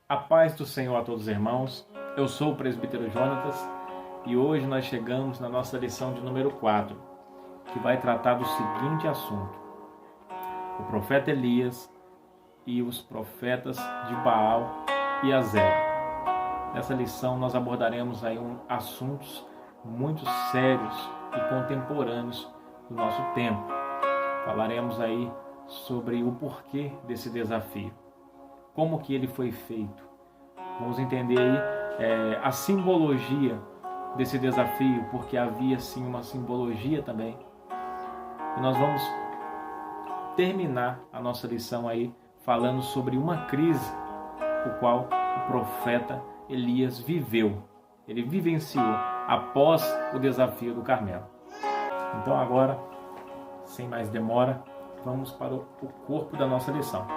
A paz do Senhor a todos os irmãos. Eu sou o presbítero Jonatas e hoje nós chegamos na nossa lição de número 4, que vai tratar do seguinte assunto: o profeta Elias e os profetas de Baal e Azera. Nessa lição nós abordaremos aí assuntos muito sérios e contemporâneos do nosso tempo. Falaremos aí sobre o porquê desse desafio, como que ele foi feito. Vamos entender aí a simbologia desse desafio, porque havia sim uma simbologia também. E nós vamos terminar a nossa lição aí falando sobre uma crise o qual o profeta Elias viveu. Ele vivenciou após o desafio do Carmelo. Então agora, sem mais demora, vamos para o corpo da nossa lição.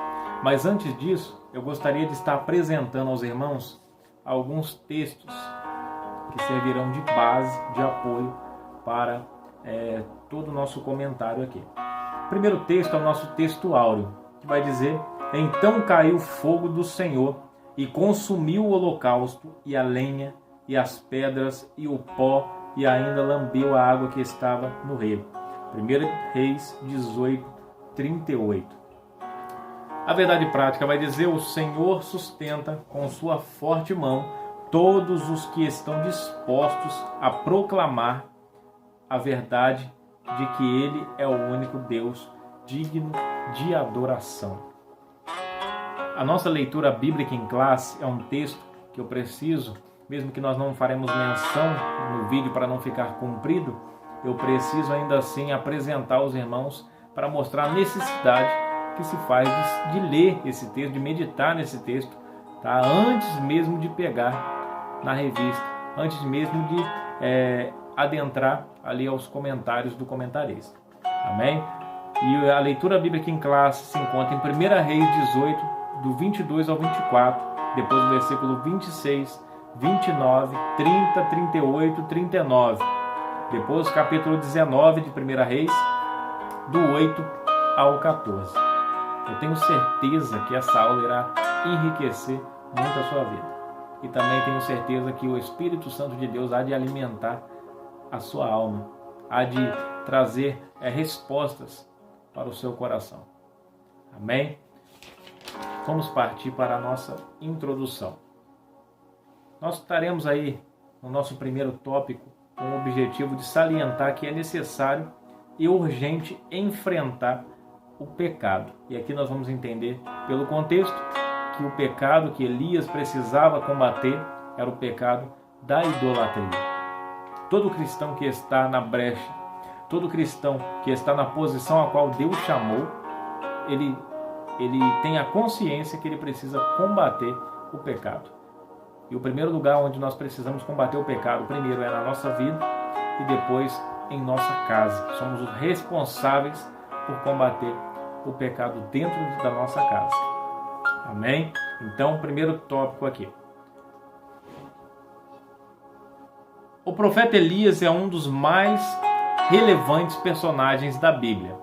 Mas antes disso, eu gostaria de estar apresentando aos irmãos alguns textos que servirão de base, de apoio para todo o nosso comentário aqui. O primeiro texto é o nosso texto áureo, que vai dizer: então caiu o fogo do Senhor e consumiu o holocausto e a lenha e as pedras e o pó e ainda lambeu a água que estava no rego. 1 Reis 18, 38. A verdade prática vai dizer: o Senhor sustenta com sua forte mão todos os que estão dispostos a proclamar a verdade de que Ele é o único Deus digno de adoração. A nossa leitura bíblica em classe é um texto que eu preciso, mesmo que nós não faremos menção no vídeo para não ficar comprido, eu preciso ainda assim apresentar aos irmãos para mostrar a necessidade que se faz de ler esse texto, de meditar nesse texto, tá? Antes mesmo de pegar na revista, antes mesmo de adentrar ali aos comentários do comentarista. Amém? E a leitura bíblica em classe se encontra em 1 Reis 18, do 22 ao 24, depois do versículo 26, 29, 30, 38, 39. Depois capítulo 19 de 1 Reis, do 8 ao 14. Eu tenho certeza que essa aula irá enriquecer muito a sua vida. E também tenho certeza que o Espírito Santo de Deus há de alimentar a sua alma, há de trazer respostas para o seu coração. Amém? Vamos partir para a nossa introdução. Nós estaremos aí no nosso primeiro tópico com o objetivo de salientar que é necessário e urgente enfrentar o pecado. E aqui nós vamos entender pelo contexto que o pecado que Elias precisava combater era o pecado da idolatria. Todo cristão que está na brecha, todo cristão que está na posição a qual Deus chamou, ele tem a consciência que ele precisa combater o pecado. E o primeiro lugar onde nós precisamos combater o pecado, primeiro é na nossa vida e depois em nossa casa. Somos os responsáveis por combater o pecado dentro da nossa casa. Amém? Então, primeiro tópico aqui. O profeta Elias é um dos mais relevantes personagens da Bíblia.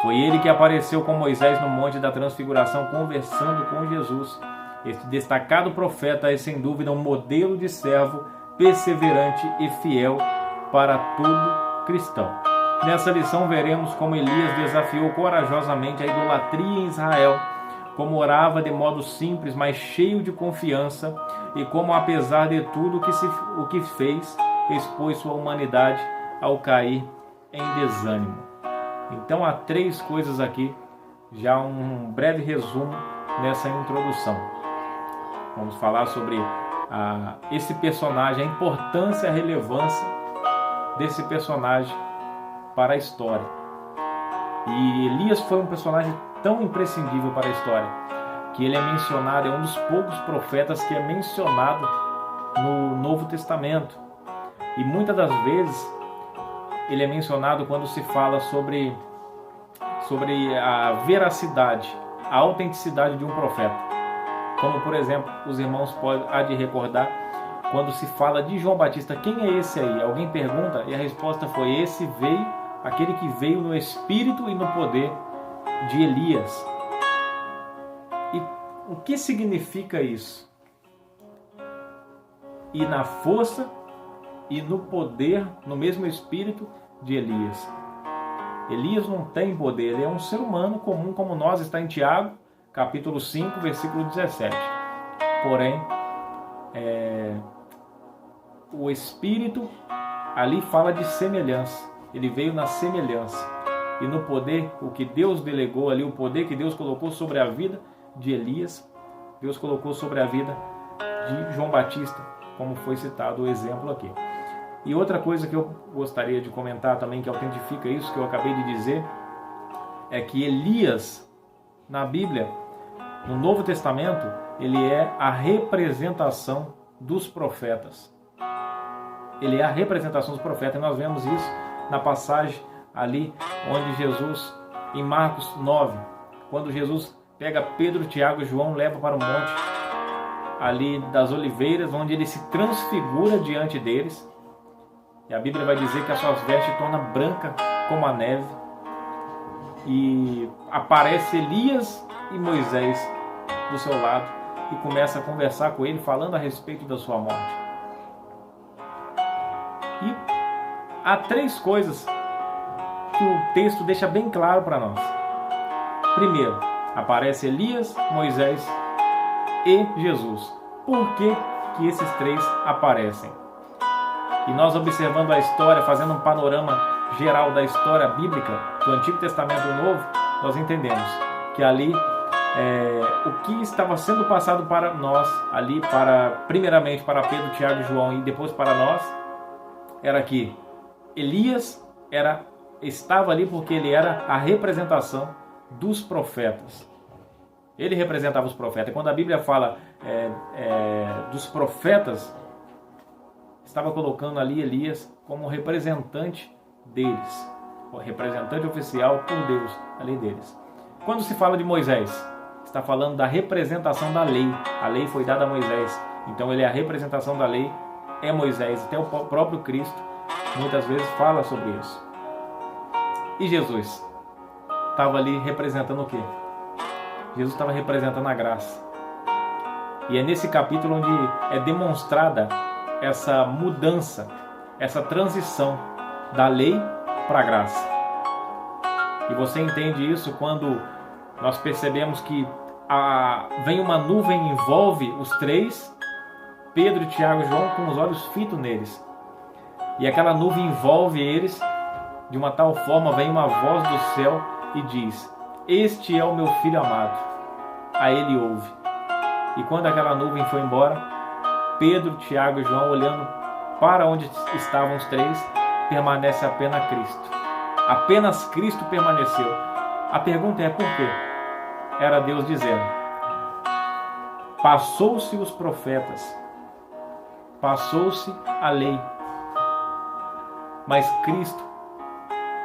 Foi ele que apareceu com Moisés no Monte da Transfiguração conversando com Jesus. Este destacado profeta é sem dúvida um modelo de servo perseverante e fiel para todo cristão. Nessa lição veremos como Elias desafiou corajosamente a idolatria em Israel, como orava de modo simples, mas cheio de confiança, e como, apesar de tudo o que fez, expôs sua humanidade ao cair em desânimo. Então há três coisas aqui, já um breve resumo nessa introdução. Vamos falar sobre esse personagem, a importância e a relevância desse personagem para a história. E Elias foi um personagem tão imprescindível para a história que ele é mencionado, é um dos poucos profetas que é mencionado no Novo Testamento. E muitas das vezes ele é mencionado quando se fala sobre a veracidade, a autenticidade de um profeta. Como, por exemplo, os irmãos há de recordar quando se fala de João Batista: quem é esse aí? Alguém pergunta e a resposta foi: esse veio, aquele que veio no espírito e no poder de Elias. E o que significa isso? e na força e no poder, no mesmo espírito de Elias. Elias não tem poder, ele é um ser humano comum como nós, está em Tiago, capítulo 5, versículo 17. Porém, o Espírito ali fala de semelhança, ele veio na semelhança. E no poder, o que Deus delegou ali, o poder que Deus colocou sobre a vida de Elias, Deus colocou sobre a vida de João Batista, como foi citado o exemplo aqui. E outra coisa que eu gostaria de comentar também, que autentifica isso que eu acabei de dizer, é que Elias, na Bíblia, no Novo Testamento, ele é a representação dos profetas. Ele é a representação dos profetas, e nós vemos isso na passagem ali onde Jesus, em Marcos 9, quando Jesus pega Pedro, Tiago e João, leva para o monte ali das Oliveiras, onde ele se transfigura diante deles. E a Bíblia vai dizer que as suas vestes tornam branca como a neve. E aparece Elias e Moisés do seu lado e começa a conversar com ele, falando a respeito da sua morte. E há três coisas que o texto deixa bem claro para nós. Primeiro, aparece Elias, Moisés e Jesus. Por que que esses três aparecem? E nós observando a história, fazendo um panorama geral da história bíblica do Antigo Testamento e do Novo, nós entendemos que ali o que estava sendo passado para nós, ali primeiramente para Pedro, Tiago e João e depois para nós, era que Elias estava ali porque ele era a representação dos profetas. Ele representava os profetas. Quando a Bíblia fala dos profetas, estava colocando ali Elias como representante deles, o representante oficial por Deus ali deles. Quando se fala de Moisés, está falando da representação da lei. A lei foi dada a Moisés, então ele é a representação da lei, é Moisés. Até o próprio Cristo muitas vezes fala sobre isso. E Jesus estava ali representando o quê? Jesus estava representando a graça. E é nesse capítulo onde é demonstrada essa mudança, essa transição da lei para a graça. E você entende isso quando nós percebemos que vem uma nuvem e envolve os três, Pedro, Tiago e João, com os olhos fitos neles. E aquela nuvem envolve eles de uma tal forma, vem uma voz do céu e diz: "Este é o meu filho amado, a ele ouve." E quando aquela nuvem foi embora, Pedro, Tiago e João, olhando para onde estavam os três, permanece apenas Cristo. Apenas Cristo permaneceu. A pergunta é por quê? Era Deus dizendo: passou-se os profetas, passou-se a lei, mas Cristo,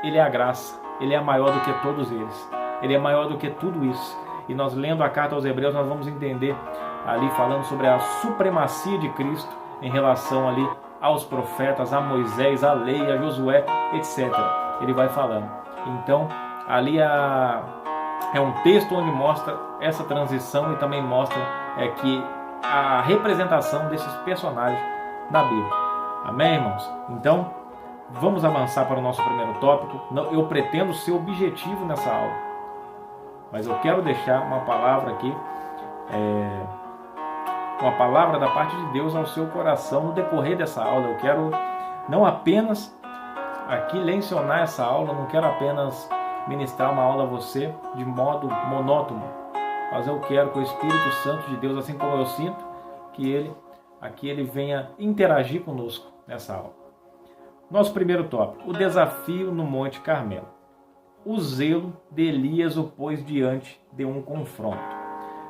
Ele é a graça, Ele é maior do que todos eles, Ele é maior do que tudo isso. E nós lendo a carta aos Hebreus, nós vamos entender ali falando sobre a supremacia de Cristo em relação ali aos profetas, a Moisés, a lei, a Josué, etc. Ele vai falando. Então, ali é um texto onde mostra essa transição e também mostra que a representação desses personagens da Bíblia. Amém, irmãos? Então, vamos avançar para o nosso primeiro tópico. Eu pretendo ser objetivo nessa aula, mas eu quero deixar uma palavra aqui, uma palavra da parte de Deus ao seu coração no decorrer dessa aula. Eu quero não apenas aqui lecionar essa aula, não quero apenas ministrar uma aula a você de modo monótono, mas eu quero que o Espírito Santo de Deus, assim como eu sinto, que ele venha interagir conosco nessa aula. Nosso primeiro tópico: o desafio no Monte Carmelo. O zelo de Elias o pôs diante de um confronto.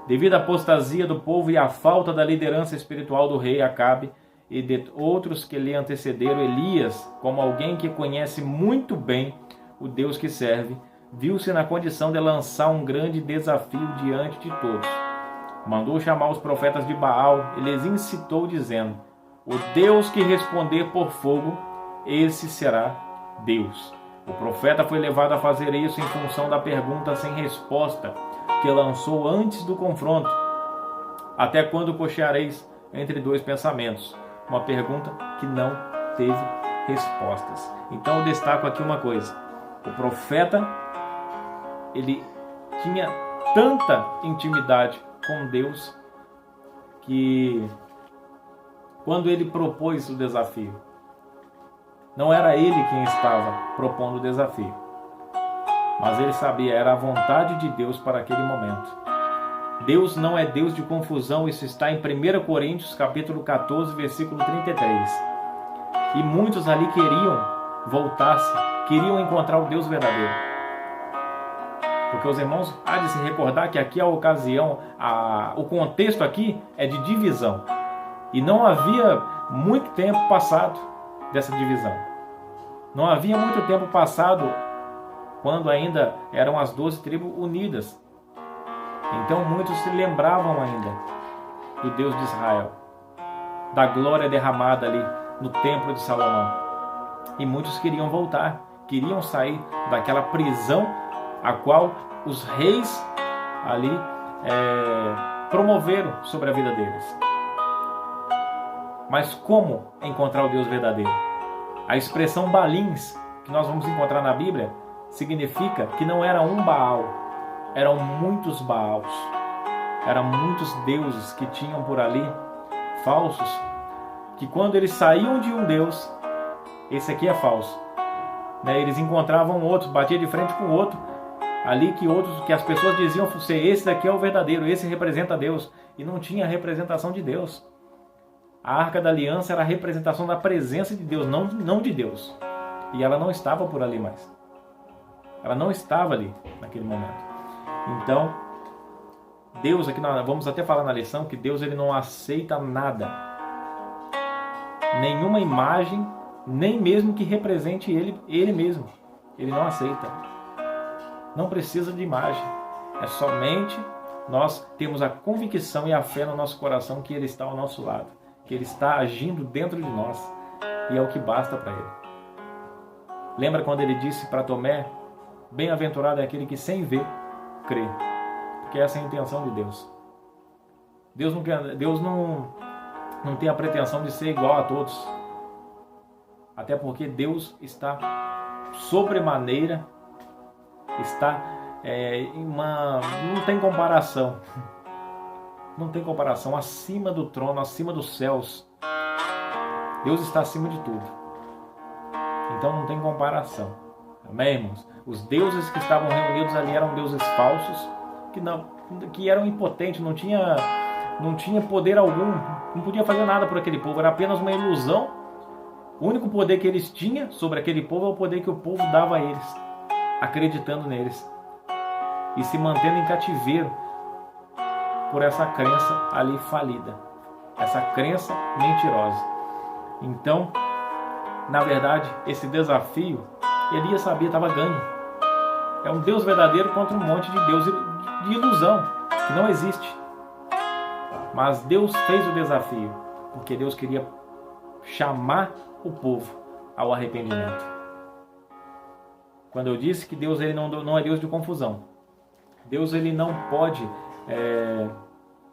Devido à apostasia do povo e à falta da liderança espiritual do rei Acabe e de outros que lhe antecederam, Elias, como alguém que conhece muito bem o Deus que serve, viu-se na condição de lançar um grande desafio diante de todos. Mandou chamar os profetas de Baal e lhes incitou, dizendo: "O Deus que responder por fogo, esse será Deus." O profeta foi levado a fazer isso em função da pergunta sem resposta que lançou antes do confronto: "Até quando cocheareis entre dois pensamentos? uma pergunta que não teve respostas. Então eu destaco aqui uma coisa: o profeta, ele tinha tanta intimidade com Deus que quando ele propôs o desafio, não era ele quem estava propondo o desafio, mas ele sabia, era a vontade de Deus para aquele momento. Deus não é Deus de confusão, isso está em 1 Coríntios capítulo 14, versículo 33. E muitos ali queriam voltar-se, queriam encontrar o Deus verdadeiro. Porque os irmãos há de se recordar que aqui a ocasião, o contexto aqui é de divisão. E não havia muito tempo passado dessa divisão. Não havia muito tempo passado quando ainda eram as 12 tribos unidas. Então muitos se lembravam ainda do Deus de Israel, da glória derramada ali no templo de Salomão. E muitos queriam voltar, queriam sair daquela prisão a qual os reis ali promoveram sobre a vida deles. Mas como encontrar o Deus verdadeiro? A expressão Baalins, que nós vamos encontrar na Bíblia, significa que não era um Baal, eram muitos Baals. Eram muitos deuses que tinham por ali, falsos, que quando eles saíam de um Deus, esse aqui é falso, né? Eles encontravam outro, batiam de frente com o outro, ali que as pessoas diziam ser esse daqui é o verdadeiro, esse representa Deus, e não tinha representação de Deus. A Arca da Aliança era a representação da presença de Deus, não de Deus. E ela não estava por ali mais. Ela não estava ali naquele momento. Então, Deus, aqui nós vamos até falar na lição, que Deus ele não aceita nada. Nenhuma imagem, nem mesmo que represente Ele mesmo. Ele não aceita. Não precisa de imagem. É somente nós temos a convicção e a fé no nosso coração que Ele está ao nosso lado, que Ele está agindo dentro de nós, e é o que basta para Ele. Lembra quando Ele disse para Tomé: bem-aventurado é aquele que sem ver crê, porque essa é a intenção de Deus. Deus não tem a pretensão de ser igual a todos, até porque Deus está sobremaneira, está não tem comparação. Não tem comparação, acima do trono, acima dos céus. Deus está acima de tudo. Então não tem comparação. Amém, irmãos? Os deuses que estavam reunidos ali eram deuses falsos, que eram impotentes, não tinha poder algum, não podia fazer nada por aquele povo, era apenas uma ilusão. O único poder que eles tinham sobre aquele povo é o poder que o povo dava a eles, acreditando neles e se mantendo em cativeiro por essa crença ali falida, essa crença mentirosa. Então, na verdade, esse desafio, Elias sabia, estava ganho. É um Deus verdadeiro contra um monte de Deus de ilusão, que não existe. Mas Deus fez o desafio, porque Deus queria chamar o povo ao arrependimento. Quando eu disse que Deus ele não é Deus de confusão, Deus ele não pode...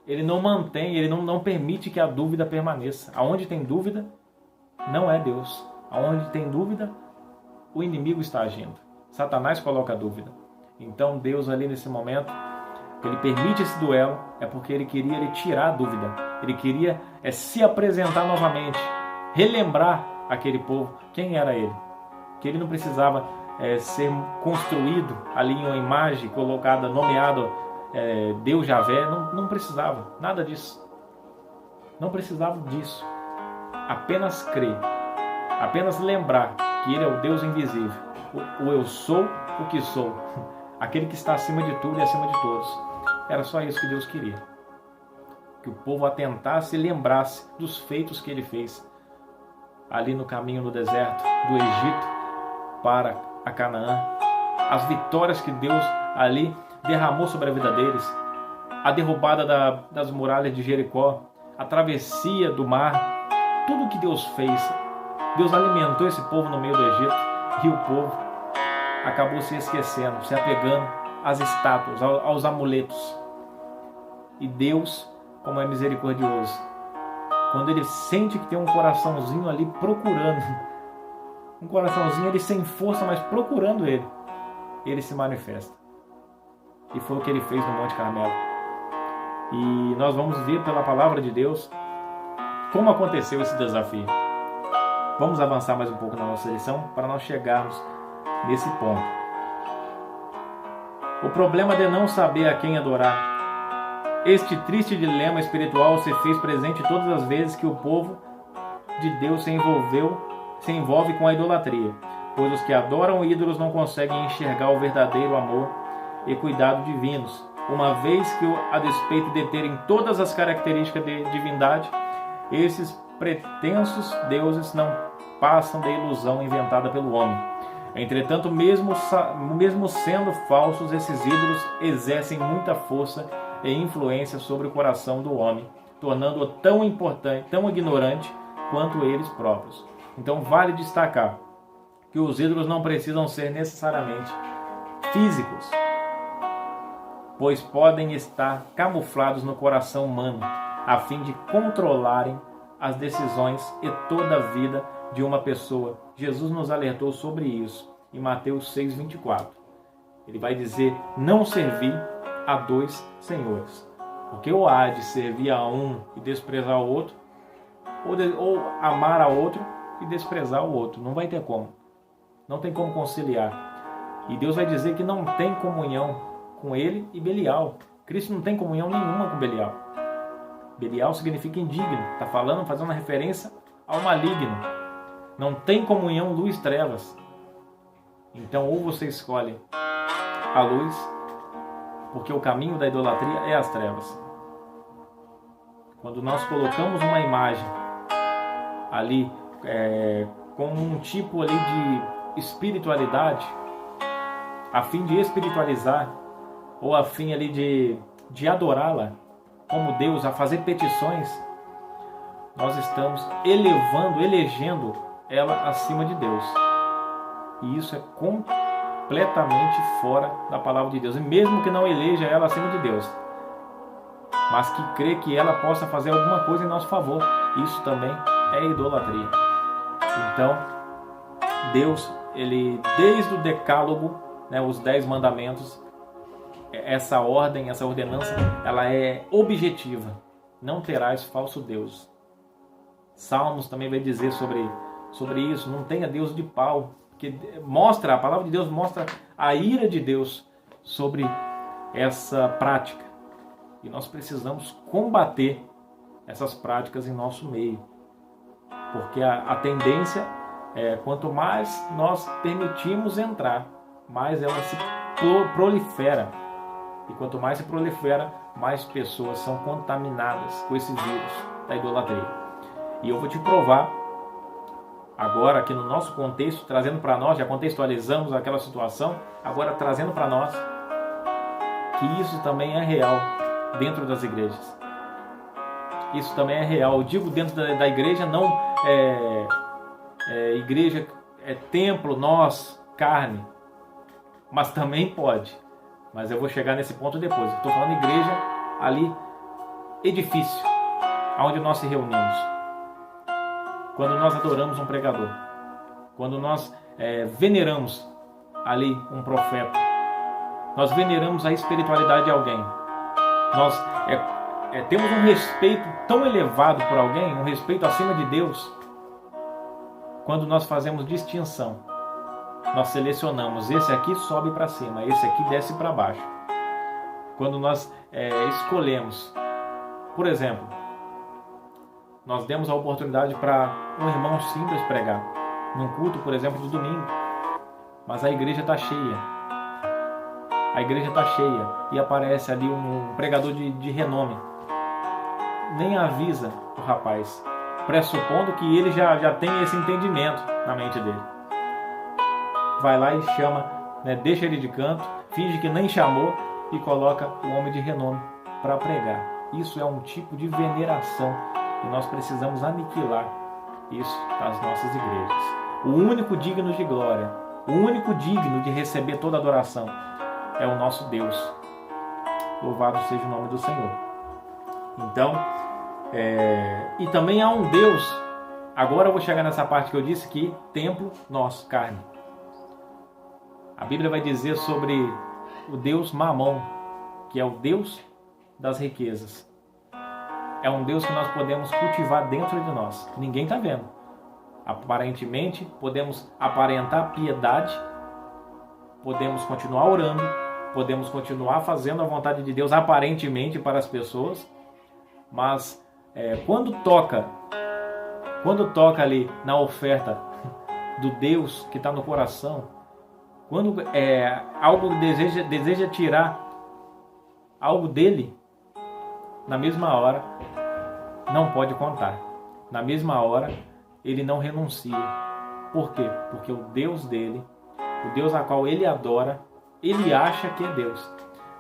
ele não mantém, ele não permite que a dúvida permaneça. Aonde tem dúvida, não é Deus. Aonde tem dúvida, o inimigo está agindo. Satanás coloca a dúvida. Então Deus ali nesse momento, ele permite esse duelo, é porque ele queria tirar a dúvida. Ele queria se apresentar novamente, relembrar aquele povo quem era ele. Que ele não precisava ser construído ali em uma imagem colocada, nomeado Deus Javé, não precisava nada disso. Não precisava disso. Apenas crer, apenas lembrar que Ele é o Deus invisível, o eu sou o que sou, aquele que está acima de tudo e acima de todos. Era só isso que Deus queria, que o povo atentasse e lembrasse dos feitos que Ele fez ali no caminho no deserto do Egito para a Canaã, as vitórias que Deus ali derramou sobre a vida deles, a derrubada das muralhas de Jericó, a travessia do mar, tudo que Deus fez. Deus alimentou esse povo no meio do Egito, e o povo acabou se esquecendo, se apegando às estátuas, aos amuletos. E Deus, como é misericordioso, quando ele sente que tem um coraçãozinho ali procurando, um coraçãozinho ele sem força, mas procurando ele se manifesta. E foi o que ele fez no Monte Carmelo. E nós vamos ver pela palavra de Deus como aconteceu esse desafio. Vamos avançar mais um pouco na nossa lição para nós chegarmos nesse ponto. O problema de não saber a quem adorar. Este triste dilema espiritual se fez presente todas as vezes que o povo de Deus se envolve com a idolatria, pois os que adoram ídolos não conseguem enxergar o verdadeiro amor e cuidado divinos, uma vez que, a despeito de terem todas as características de divindade, esses pretensos deuses não passam da ilusão inventada pelo homem. Entretanto, mesmo sendo falsos, esses ídolos exercem muita força e influência sobre o coração do homem, tornando-o tão importante, tão ignorante quanto eles próprios. Então vale destacar que os ídolos não precisam ser necessariamente físicos, pois podem estar camuflados no coração humano, a fim de controlarem as decisões e toda a vida de uma pessoa. Jesus nos alertou sobre isso em Mateus 6:24. Ele vai dizer: não servir a dois senhores, porque ou há de servir a um e desprezar o outro, ou amar a outro e desprezar o outro. Não vai ter como. Não tem como conciliar. E Deus vai dizer que não tem comunhão com ele e Belial. Cristo não tem comunhão nenhuma com Belial. Belial significa indigno. Está fazendo uma referência ao maligno. Não tem comunhão luz trevas. Então ou você escolhe a luz, porque o caminho da idolatria é as trevas. Quando nós colocamos uma imagem ali com um tipo ali de espiritualidade, a fim de espiritualizar, ou a fim ali de adorá-la como Deus, a fazer petições, nós estamos elegendo ela acima de Deus. E isso é completamente fora da palavra de Deus. E mesmo que não eleja ela acima de Deus, mas que crê que ela possa fazer alguma coisa em nosso favor, isso também é idolatria. Então, Deus, ele desde o decálogo, os 10 mandamentos, essa ordem, essa ordenança, ela é objetiva. Não terás falso Deus. Salmos também vai dizer sobre isso. Não tenha Deus de pau. Que a palavra de Deus mostra a ira de Deus sobre essa prática. E nós precisamos combater essas práticas em nosso meio. Porque a tendência é, quanto mais nós permitimos entrar, mais ela se prolifera. E quanto mais se prolifera, mais pessoas são contaminadas com esse vírus da idolatria. E eu vou te provar agora aqui no nosso contexto, trazendo para nós, já contextualizamos aquela situação, agora trazendo para nós que isso também é real dentro das igrejas. Isso também é real. Eu digo dentro da igreja, não igreja é templo, nós, carne, mas também pode. Mas eu vou chegar nesse ponto depois. Estou falando igreja ali, edifício, onde nós se reunimos. Quando nós adoramos um pregador, quando nós veneramos ali um profeta, nós veneramos a espiritualidade de alguém, nós temos um respeito tão elevado por alguém, um respeito acima de Deus, quando nós fazemos distinção. Nós selecionamos, esse aqui sobe para cima, esse aqui desce para baixo. Quando nós escolhemos, por exemplo, nós demos a oportunidade para um irmão simples pregar, num culto, por exemplo, de domingo, mas a igreja está cheia. A igreja está cheia e aparece ali um pregador de renome. Nem avisa o rapaz, pressupondo que ele já tem esse entendimento na mente dele. Vai lá e chama, deixa ele de canto, finge que nem chamou e coloca o homem de renome para pregar. Isso é um tipo de veneração e nós precisamos aniquilar isso das nossas igrejas. O único digno de glória, o único digno de receber toda adoração é o nosso Deus. Louvado seja o nome do Senhor. Então, E também há um Deus. Agora eu vou chegar nessa parte que eu disse que templo nosso, carne. A Bíblia vai dizer sobre o Deus Mamon, que é o Deus das riquezas. É um Deus que nós podemos cultivar dentro de nós. Ninguém está vendo. Aparentemente, podemos aparentar piedade, podemos continuar orando, podemos continuar fazendo a vontade de Deus aparentemente para as pessoas, mas quando toca ali na oferta do Deus que está no coração, quando algo deseja tirar algo dele, na mesma hora não pode contar. Na mesma hora ele não renuncia. Por quê? Porque o Deus dele, o Deus a qual ele adora, ele acha que é Deus.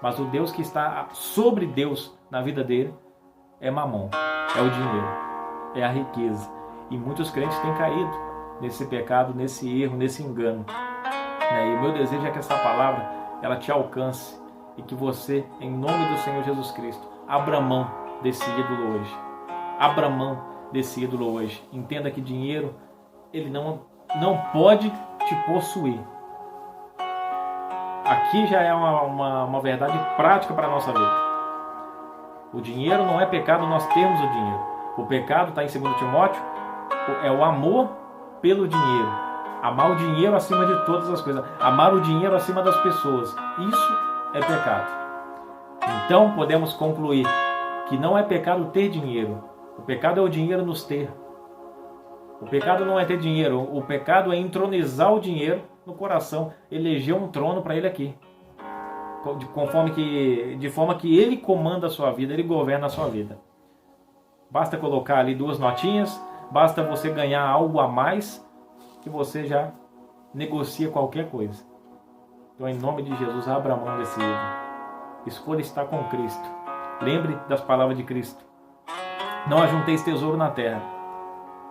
Mas o Deus que está sobre Deus na vida dele é Mamon, é o dinheiro, é a riqueza. E muitos crentes têm caído nesse pecado, nesse erro, nesse engano. E o meu desejo é que essa palavra ela te alcance e que você, em nome do Senhor Jesus Cristo, abra mão desse ídolo hoje. Abra mão desse ídolo hoje. Entenda que dinheiro ele não pode te possuir. Aqui já é uma verdade prática para a nossa vida. O dinheiro não é pecado nós termos o dinheiro. O pecado está em 2 Timóteo, é o amor pelo dinheiro. Amar o dinheiro acima de todas as coisas. Amar o dinheiro acima das pessoas. Isso é pecado. Então podemos concluir que não é pecado ter dinheiro. O pecado é o dinheiro nos ter. O pecado não é ter dinheiro. O pecado é entronizar o dinheiro no coração. Eleger um trono para ele aqui. De forma que ele comanda a sua vida. Ele governa a sua vida. Basta colocar ali 2 notinhas. Basta você ganhar algo a mais que você já negocia qualquer coisa. Então, em nome de Jesus, abra a mão desse ídolo. Escolha estar com Cristo. Lembre das palavras de Cristo. Não ajunteis tesouro na terra,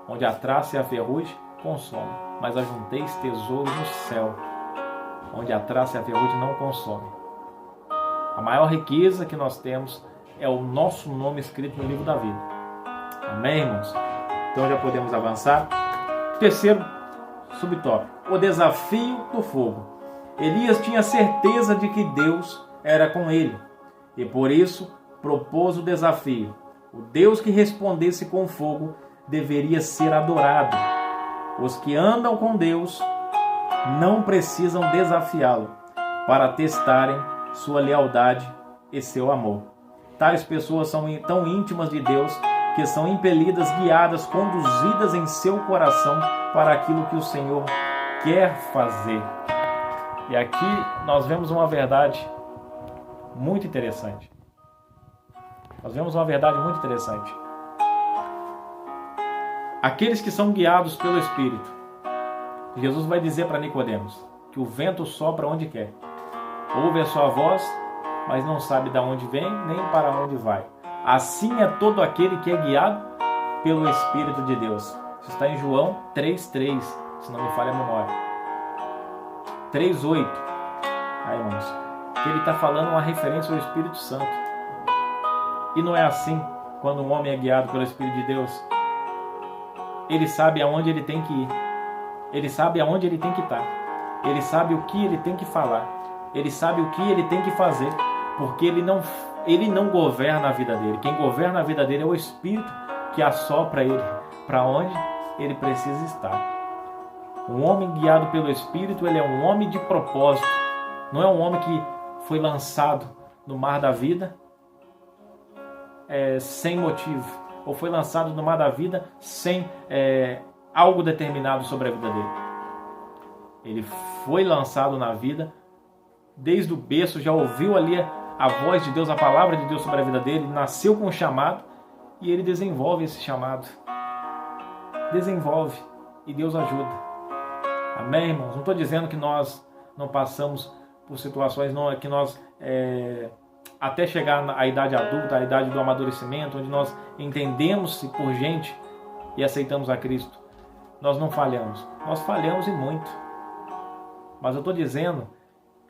onde a traça e a ferrugem consomem, mas ajunteis tesouro no céu, onde a traça e a ferrugem não consomem. A maior riqueza que nós temos é o nosso nome escrito no livro da vida. Amém, irmãos? Então já podemos avançar. Terceiro subtópico: o desafio do fogo. Elias tinha certeza de que Deus era com ele e por isso propôs o desafio. O Deus que respondesse com fogo deveria ser adorado. Os que andam com Deus não precisam desafiá-lo para testarem sua lealdade e seu amor. Tais pessoas são tão íntimas de Deus que são impelidas, guiadas, conduzidas em seu coração para aquilo que o Senhor quer fazer. E aqui nós vemos uma verdade muito interessante. Aqueles que são guiados pelo Espírito. Jesus vai dizer para Nicodemos que o vento sopra onde quer. Ouve a sua voz, mas não sabe de onde vem nem para onde vai. Assim é todo aquele que é guiado pelo Espírito de Deus. Isso está em João 3,3, se não me falha a memória. 3,8. Aí, irmãos, que ele está falando uma referência ao Espírito Santo. E não é assim quando um homem é guiado pelo Espírito de Deus. Ele sabe aonde ele tem que ir. Ele sabe aonde ele tem que estar. Ele sabe o que ele tem que falar. Ele sabe o que ele tem que fazer. Porque ele não governa a vida dele. Quem governa a vida dele é o Espírito que assopra ele para onde ele precisa estar. Um homem guiado pelo Espírito, ele é um homem de propósito. Não é um homem que foi lançado no mar da vida sem motivo. Ou foi lançado no mar da vida sem algo determinado sobre a vida dele. Ele foi lançado na vida, desde o berço, já ouviu ali a voz de Deus, a palavra de Deus sobre a vida dele, nasceu com um chamado e ele desenvolve esse chamado. Desenvolve e Deus ajuda. Amém, irmãos? Não estou dizendo que nós não passamos por situações que nós, até chegar à idade adulta, à idade do amadurecimento, onde nós entendemos-se por gente e aceitamos a Cristo, nós não falhamos. Nós falhamos e muito. Mas eu estou dizendo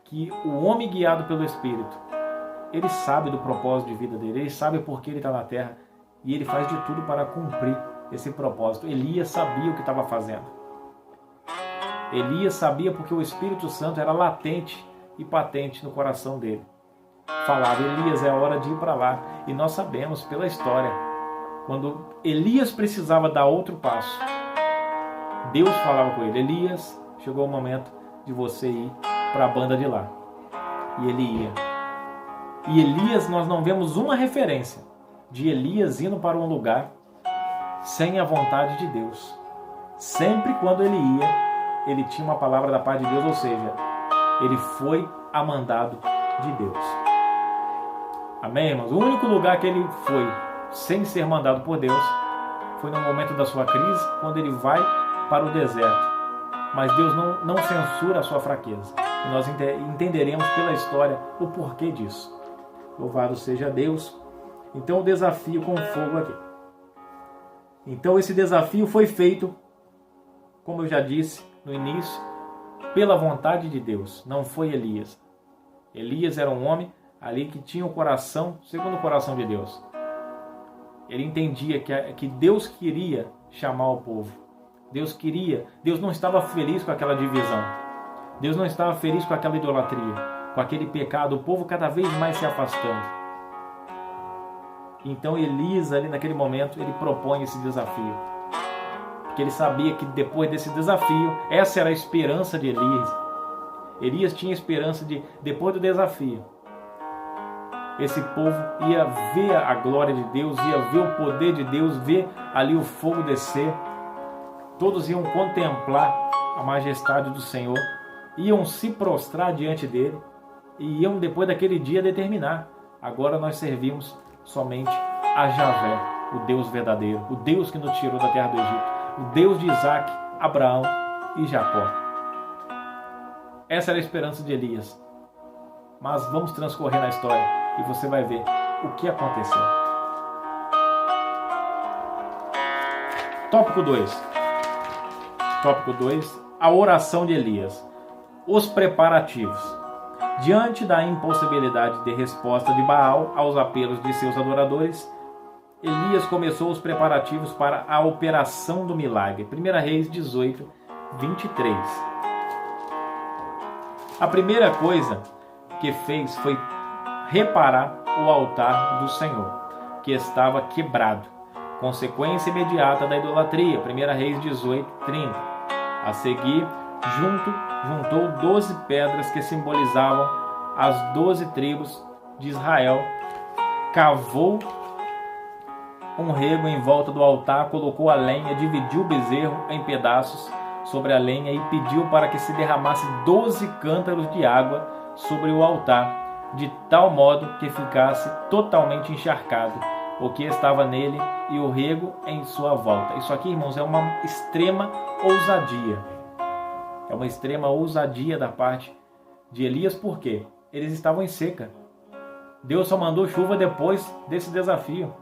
que o homem guiado pelo Espírito, ele sabe do propósito de vida dele, ele sabe por que ele está na terra, E ele faz de tudo para cumprir esse propósito. Elias sabia o que estava fazendo. Elias sabia porque o Espírito Santo era latente e patente no coração dele. Falava: Elias, é hora de ir para lá. E nós sabemos pela história, quando Elias precisava dar outro passo, Deus falava com ele: Elias, chegou o momento de você ir para a banda de lá. E ele ia. E Elias, nós não vemos uma referência de Elias indo para um lugar sem a vontade de Deus. Sempre quando ele ia, ele tinha uma palavra da parte de Deus, ou seja, ele foi a mandado de Deus. Amém, irmãos? O único lugar que ele foi sem ser mandado por Deus foi no momento da sua crise, quando ele vai para o deserto. Mas Deus não censura a sua fraqueza. E nós entenderemos pela história o porquê disso. Louvado seja Deus. Então o desafio com o fogo aqui. Então esse desafio foi feito, como eu já disse no início, pela vontade de Deus. Não foi Elias. Elias era um homem ali que tinha o coração segundo o coração de Deus. Ele entendia que Deus queria chamar o povo. Deus não estava feliz com aquela divisão. Deus não estava feliz com aquela idolatria, com aquele pecado, o povo cada vez mais se afastando. Então Elias, ali naquele momento, ele propõe esse desafio. Porque ele sabia que depois desse desafio, essa era a esperança de Elias. Elias tinha esperança de, depois do desafio, esse povo ia ver a glória de Deus, ia ver o poder de Deus, ver ali o fogo descer. Todos iam contemplar a majestade do Senhor, iam se prostrar diante dele e iam depois daquele dia determinar: agora nós servimos somente a Javé, o Deus verdadeiro, o Deus que nos tirou da terra do Egito, o Deus de Isaac, Abraão e Jacó. Essa era a esperança de Elias. Mas vamos transcorrer na história e você vai ver o que aconteceu. Tópico 2. Tópico 2. A oração de Elias. Os preparativos. Diante da impossibilidade de resposta de Baal aos apelos de seus adoradores, Elias começou os preparativos para a operação do milagre. 1 Reis 18, 23. A primeira coisa que fez foi reparar o altar do Senhor, que estava quebrado, consequência imediata da idolatria. 1 Reis 18, 30. A seguir, juntou 12 pedras que simbolizavam as 12 tribos de Israel, cavou um rego em volta do altar, colocou a lenha, dividiu o bezerro em pedaços sobre a lenha e pediu para que se derramasse 12 cântaros de água sobre o altar, de tal modo que ficasse totalmente encharcado o que estava nele e o rego em sua volta. Isso aqui, irmãos, é uma extrema ousadia. É uma extrema ousadia da parte de Elias, porque eles estavam em seca. Deus só mandou chuva depois desse desafio.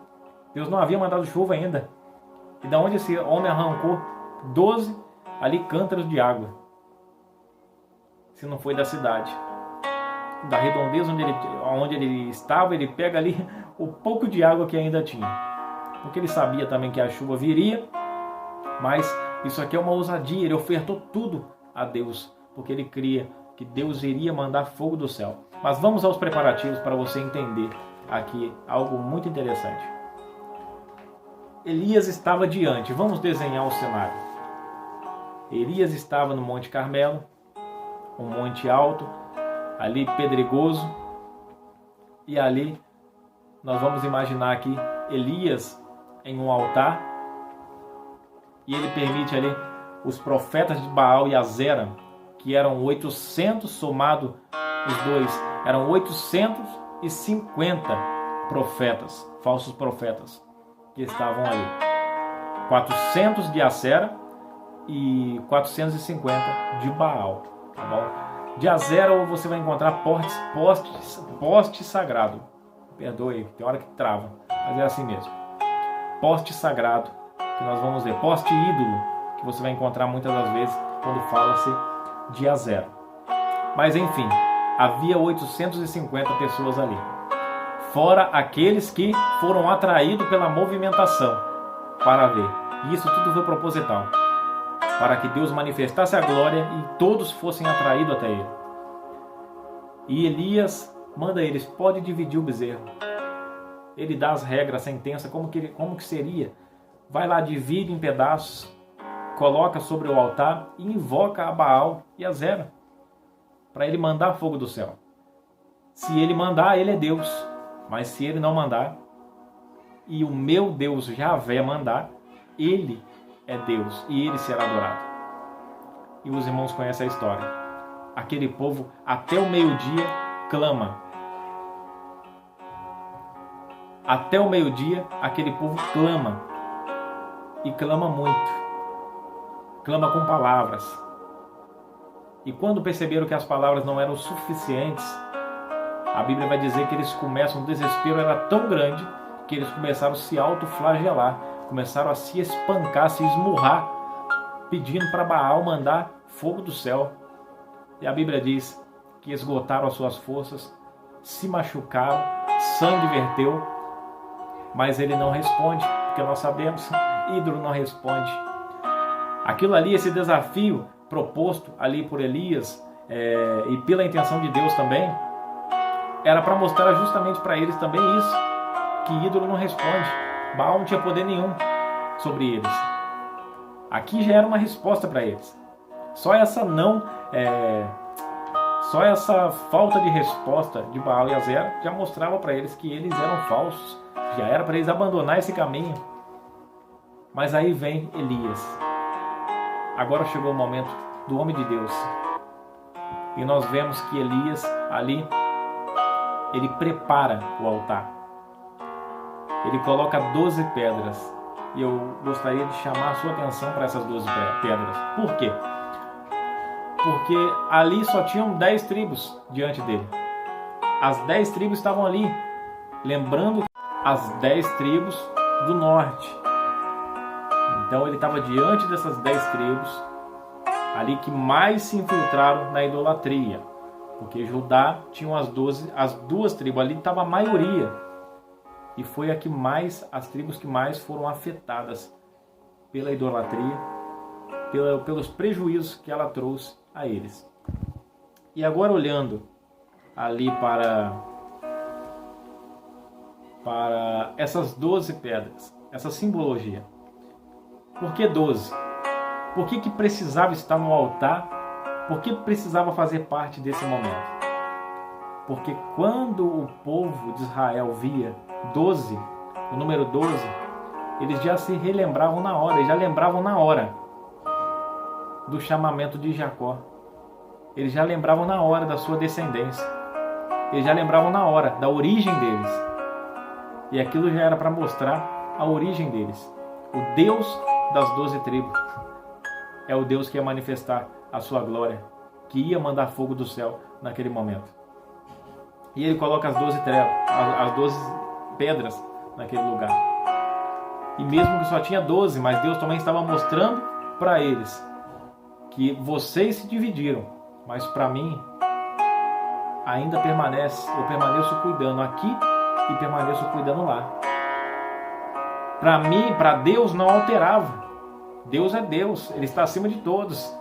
Deus não havia mandado chuva ainda. E da onde esse homem arrancou 12 ali cântaros de água? Se não foi da cidade, da redondeza onde ele estava, ele pega ali o pouco de água que ainda tinha. Porque ele sabia também que a chuva viria, mas isso aqui é uma ousadia. Ele ofertou tudo a Deus, porque ele cria que Deus iria mandar fogo do céu. Mas vamos aos preparativos para você entender aqui algo muito interessante. Elias estava diante. Vamos desenhar o cenário. Elias estava no Monte Carmelo, um monte alto, ali pedregoso, e ali nós vamos imaginar aqui Elias em um altar, e ele permite ali os profetas de Baal e Azera, que eram 800 somado os dois, eram 850 profetas, falsos profetas, que estavam ali. 400 de Azera e 450 de Baal, tá bom? De Azera você vai encontrar poste sagrado. Perdoe, tem hora que trava, mas é assim mesmo. Poste sagrado, que nós vamos ver. Poste ídolo, que você vai encontrar muitas das vezes quando fala-se de Azera. Mas enfim, havia 850 pessoas ali. fora aqueles que foram atraídos pela movimentação para ver. E isso tudo foi proposital, para que Deus manifestasse a glória e todos fossem atraídos até ele. E Elias manda eles, pode dividir o bezerro. Ele dá as regras, a sentença, como que seria. Vai lá, divide em pedaços, coloca sobre o altar e invoca a Baal e a Zera, para ele mandar fogo do céu. Se ele mandar, ele é Deus. Mas se ele não mandar, e o meu Deus Javé mandar, ele é Deus e ele será adorado. E os irmãos conhecem a história. Aquele povo até o meio-dia clama. Até o meio-dia aquele povo clama. E clama muito. Clama com palavras. E quando perceberam que as palavras não eram suficientes, a Bíblia vai dizer que eles começam, o desespero era tão grande que eles começaram a se autoflagelar, começaram a se espancar, se esmurrar, pedindo para Baal mandar fogo do céu. E a Bíblia diz que esgotaram as suas forças, se machucaram, sangue verteu, mas ele não responde, porque nós sabemos, ídolo não responde. Aquilo ali, esse desafio proposto ali por Elias e pela intenção de Deus também, era para mostrar justamente para eles também isso, que ídolo não responde. Baal não tinha poder nenhum sobre eles. Aqui já era uma resposta para eles. Só essa falta de resposta de Baal e Azera já mostrava para eles que eles eram falsos. Já era para eles abandonar esse caminho. Mas aí vem Elias. Agora chegou o momento do homem de Deus. E nós vemos que Elias ali, ele prepara o altar. Ele coloca 12 pedras. E eu gostaria de chamar a sua atenção para essas 12 pedras. Por quê? Porque ali só tinham 10 tribos diante dele. As 10 tribos estavam ali. Lembrando as 10 tribos do norte. Então ele estava diante dessas 10 tribos. Ali que mais se infiltraram na idolatria. Porque Judá tinha as duas tribos. Ali estava a maioria. E foi as tribos que mais foram afetadas pela idolatria, pelos prejuízos que ela trouxe a eles. E agora olhando ali para essas 12 pedras, essa simbologia. Por que 12? Por que precisava estar no altar? Por que precisava fazer parte desse momento? Porque quando o povo de Israel via 12, o número 12, eles já se relembravam na hora, eles já lembravam na hora do chamamento de Jacó. Eles já lembravam na hora da sua descendência. Eles já lembravam na hora da origem deles. E aquilo já era para mostrar a origem deles. O Deus das 12 tribos é o Deus que ia manifestar a sua glória, que ia mandar fogo do céu naquele momento. E ele coloca as 12 pedras naquele lugar. E mesmo que só tinha 12, mas Deus também estava mostrando para eles que vocês se dividiram, mas para mim ainda eu permaneço cuidando aqui e permaneço cuidando lá. Para mim, para Deus não alterava. Deus é Deus, Ele está acima de todos.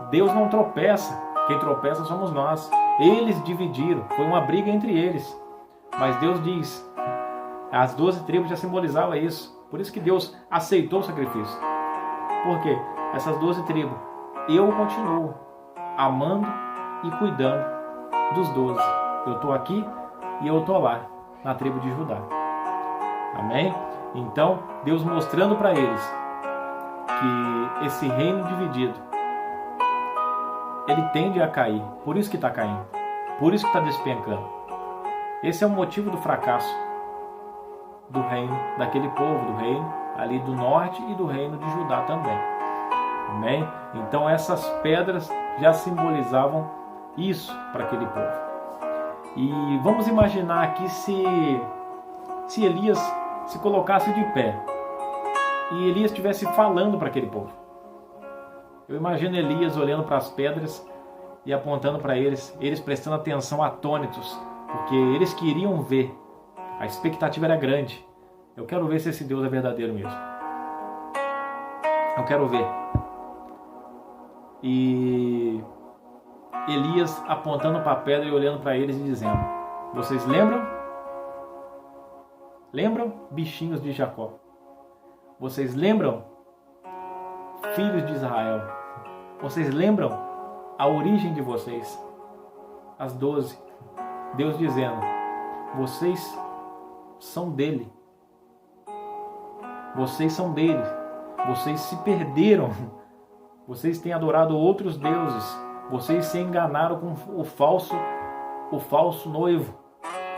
Deus não tropeça, quem tropeça somos nós. Eles dividiram, foi uma briga entre eles. Mas Deus diz, as 12 tribos já simbolizavam isso. Por isso que Deus aceitou o sacrifício. Por quê? Essas 12 tribos, eu continuo amando e cuidando dos 12. Eu estou aqui e eu estou lá, na tribo de Judá. Amém? Então, Deus mostrando para eles que esse reino dividido, ele tende a cair. Por isso que está caindo. Por isso que está despencando. Esse é o motivo do fracasso do reino, daquele povo, do reino ali do norte e do reino de Judá também. Amém? Então essas pedras já simbolizavam isso para aquele povo. E vamos imaginar aqui se Elias se colocasse de pé e Elias estivesse falando para aquele povo. Eu imagino Elias olhando para as pedras e apontando para eles prestando atenção atônitos porque eles queriam ver, a expectativa era grande. Eu quero ver se esse Deus é verdadeiro mesmo. Eu quero ver. E Elias apontando para a pedra e olhando para eles e dizendo: vocês lembram? Lembram, bichinhos de Jacó? Vocês lembram, filhos de Israel? Vocês lembram a origem de vocês? As 12. Deus dizendo: vocês são dele. Vocês são dele. Vocês se perderam. Vocês têm adorado outros deuses. Vocês se enganaram com o falso noivo,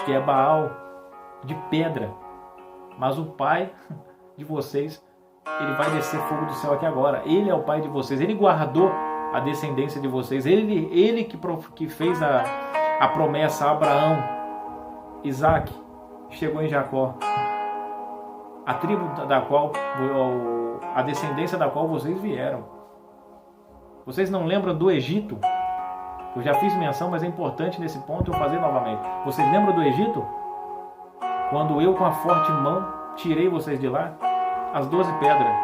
que é Baal de pedra. Mas o pai de vocês, ele vai descer fogo do céu aqui agora. Ele é o pai de vocês. Ele guardou a descendência de vocês. Ele que fez a promessa a Abraão, Isaac, chegou em Jacó. A tribo da qual, a descendência da qual vocês vieram. Vocês não lembram do Egito? Eu já fiz menção, mas é importante nesse ponto eu fazer novamente. Vocês lembram do Egito? Quando eu com a forte mão tirei vocês de lá? As 12 pedras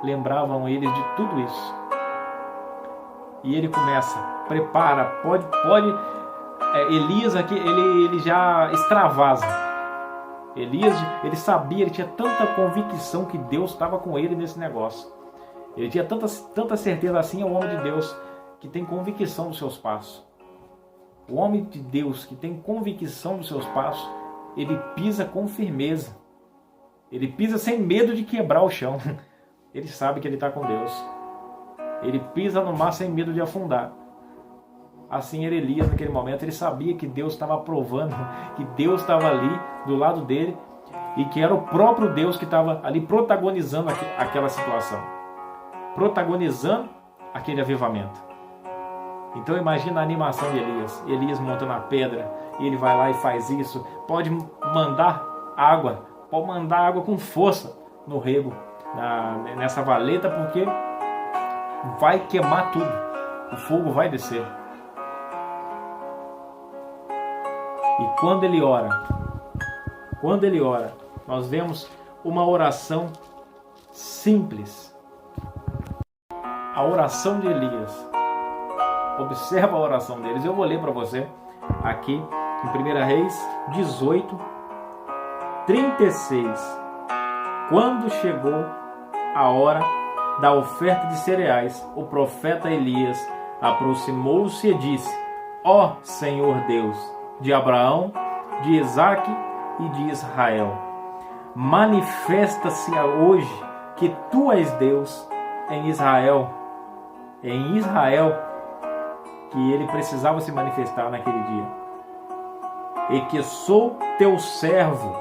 lembravam eles de tudo isso. E ele começa, prepara, pode Elias aqui, ele já extravasa. Elias, ele sabia, ele tinha tanta convicção que Deus estava com ele nesse negócio. Ele tinha tanta certeza assim, é o homem de Deus que tem convicção dos seus passos. O homem de Deus que tem convicção dos seus passos, ele pisa com firmeza. Ele pisa sem medo de quebrar o chão. Ele sabe que ele está com Deus. Ele pisa no mar sem medo de afundar. Assim era Elias naquele momento. Ele sabia que Deus estava aprovando, que Deus estava ali do lado dele e que era o próprio Deus que estava ali protagonizando aquela situação, protagonizando aquele avivamento. Então imagina a animação de Elias. Elias montando a pedra e ele vai lá e faz isso. Pode mandar água com força no rego, nessa valeta, porque vai queimar tudo. O fogo vai descer. E quando ele ora, nós vemos uma oração simples. A oração de Elias. Observa a oração deles. Eu vou ler para você aqui em 1 Reis 18, 36. Quando chegou a hora da oferta de cereais, o profeta Elias aproximou-se e disse: Ó Senhor Deus de Abraão, de Isaque e de Israel, manifesta-se hoje que tu és Deus em Israel. Em Israel, que ele precisava se manifestar naquele dia. E que sou teu servo,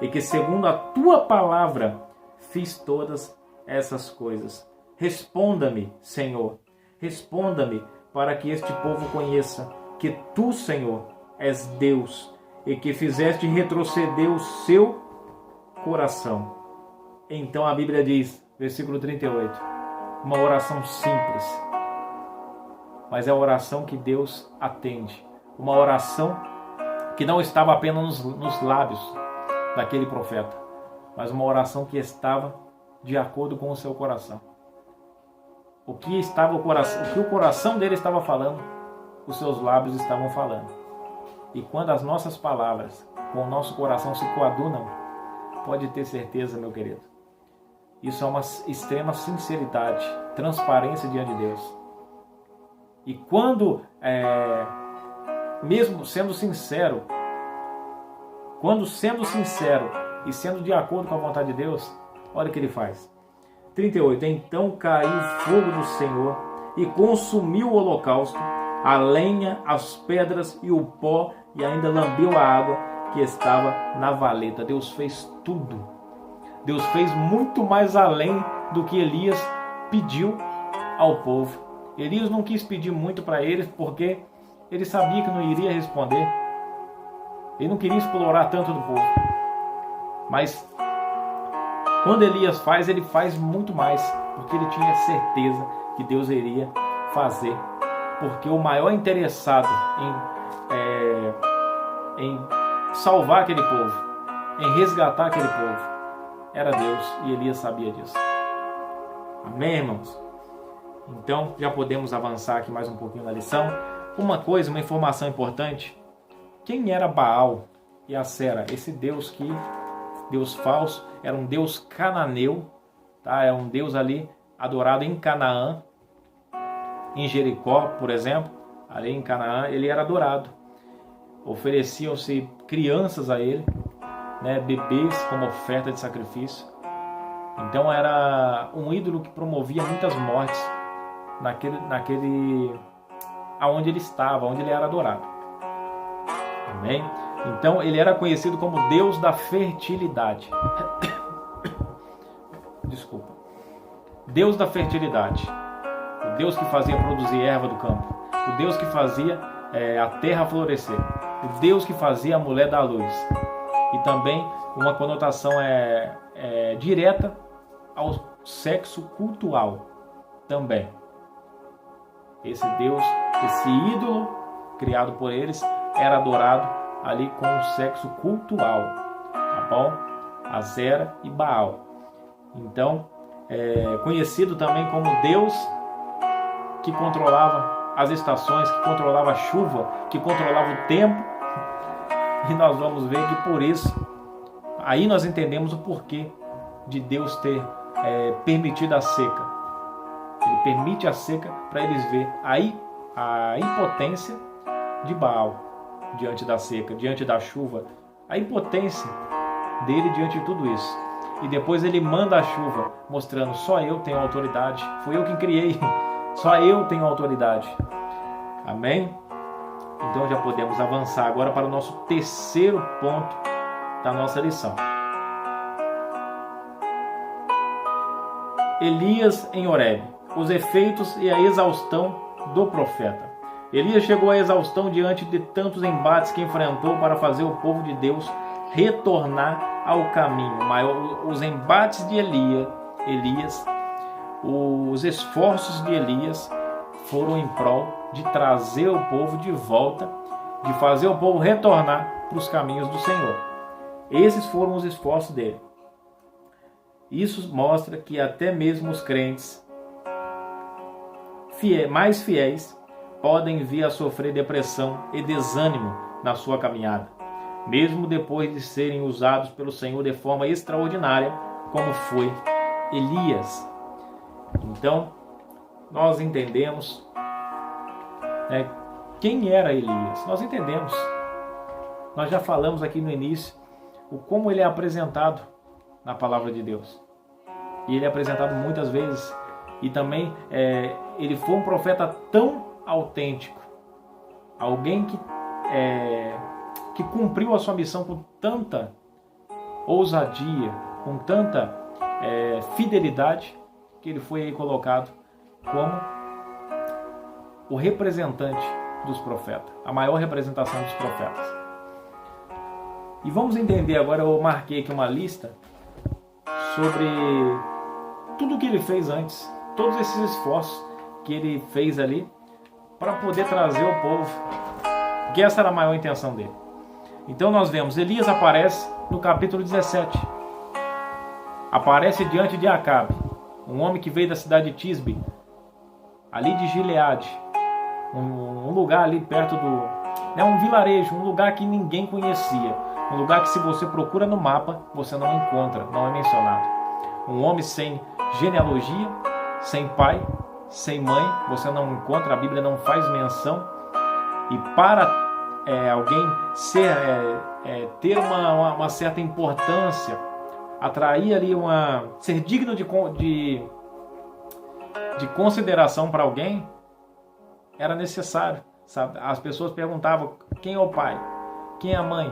e que segundo a tua palavra fiz todas essas coisas. Responda-me, Senhor, responda-me, para que este povo conheça que tu, Senhor, és Deus, e que fizeste retroceder o seu coração. Então a Bíblia diz, versículo 38, uma oração simples, mas é a oração que Deus atende. Uma oração que não estava apenas nos lábios daquele profeta, mas uma oração que estava de acordo com o seu coração. O que o coração dele estava falando, os seus lábios estavam falando. E quando as nossas palavras com o nosso coração se coadunam, pode ter certeza, meu querido, isso é uma extrema sinceridade, transparência diante de Deus. E quando, mesmo sendo sincero, e sendo de acordo com a vontade de Deus, olha o que ele faz. 38. Então caiu o fogo do Senhor e consumiu o holocausto, a lenha, as pedras e o pó, e ainda lambeu a água que estava na valeta. Deus fez tudo. Deus fez muito mais além do que Elias pediu ao povo. Elias não quis pedir muito para eles, porque ele sabia que não iria responder. Ele não queria explorar tanto do povo. Mas quando Elias faz, ele faz muito mais, porque ele tinha certeza que Deus iria fazer. Porque o maior interessado em salvar aquele povo, em resgatar aquele povo, era Deus, e Elias sabia disso. Amém, irmãos? Então, já podemos avançar aqui mais um pouquinho na lição. Uma informação importante: quem era Baal e Acera? Esse Deus falso, era um Deus cananeu, tá? É um Deus ali adorado em Canaã, em Jericó, por exemplo, ali em Canaã, ele era adorado. Ofereciam-se crianças a ele, né, bebês como oferta de sacrifício. Então era um ídolo que promovia muitas mortes aonde ele estava, onde ele era adorado. Amém? Então ele era conhecido como Deus da fertilidade. Desculpa. Deus da fertilidade. O Deus que fazia produzir erva do campo. O Deus que fazia a terra florescer. O Deus que fazia a mulher dar luz. E também uma conotação direta ao sexo cultual também. Esse Deus, esse ídolo criado por eles, era adorado ali com o sexo cultual, tá bom? Acera e Baal. Então, conhecido também como Deus que controlava as estações, que controlava a chuva, que controlava o tempo. E nós vamos ver que por isso, aí nós entendemos o porquê de Deus ter permitido a seca. Ele permite a seca para eles verem aí a impotência de Baal diante da seca, diante da chuva, a impotência dele diante de tudo isso. E depois ele manda a chuva, mostrando: só eu tenho autoridade, fui eu quem criei, só eu tenho autoridade. Amém? Então já podemos avançar agora para o nosso terceiro ponto da nossa lição. Elias em Horebe, os efeitos e a exaustão do profeta. Elias chegou à exaustão diante de tantos embates que enfrentou para fazer o povo de Deus retornar ao caminho. Os embates de Elias, os esforços de Elias foram em prol de trazer o povo de volta, de fazer o povo retornar para os caminhos do Senhor. Esses foram os esforços dele. Isso mostra que até mesmo os crentes mais fiéis podem vir a sofrer depressão e desânimo na sua caminhada, mesmo depois de serem usados pelo Senhor de forma extraordinária, como foi Elias. Então, nós entendemos quem era Elias. Nós entendemos. Nós já falamos aqui no início como ele é apresentado na palavra de Deus. E ele é apresentado muitas vezes. E também ele foi um profeta tão autêntico. Alguém que cumpriu a sua missão com tanta ousadia, com tanta fidelidade, que ele foi aí colocado como o representante dos profetas, a maior representação dos profetas. E vamos entender agora, eu marquei aqui uma lista sobre tudo que ele fez antes, todos esses esforços que ele fez ali para poder trazer o povo, que essa era a maior intenção dele. Então nós vemos, Elias aparece no capítulo 17, aparece diante de Acabe, um homem que veio da cidade de Tisbe, ali de Gileade, um lugar ali perto um vilarejo, um lugar que ninguém conhecia, um lugar que se você procura no mapa, você não encontra, não é mencionado. Um homem sem genealogia, sem pai, sem mãe, você não encontra, a Bíblia não faz menção. E para alguém ter uma certa importância, atrair ali ser digno de consideração para alguém, era necessário, sabe? As pessoas perguntavam quem é o pai, quem é a mãe,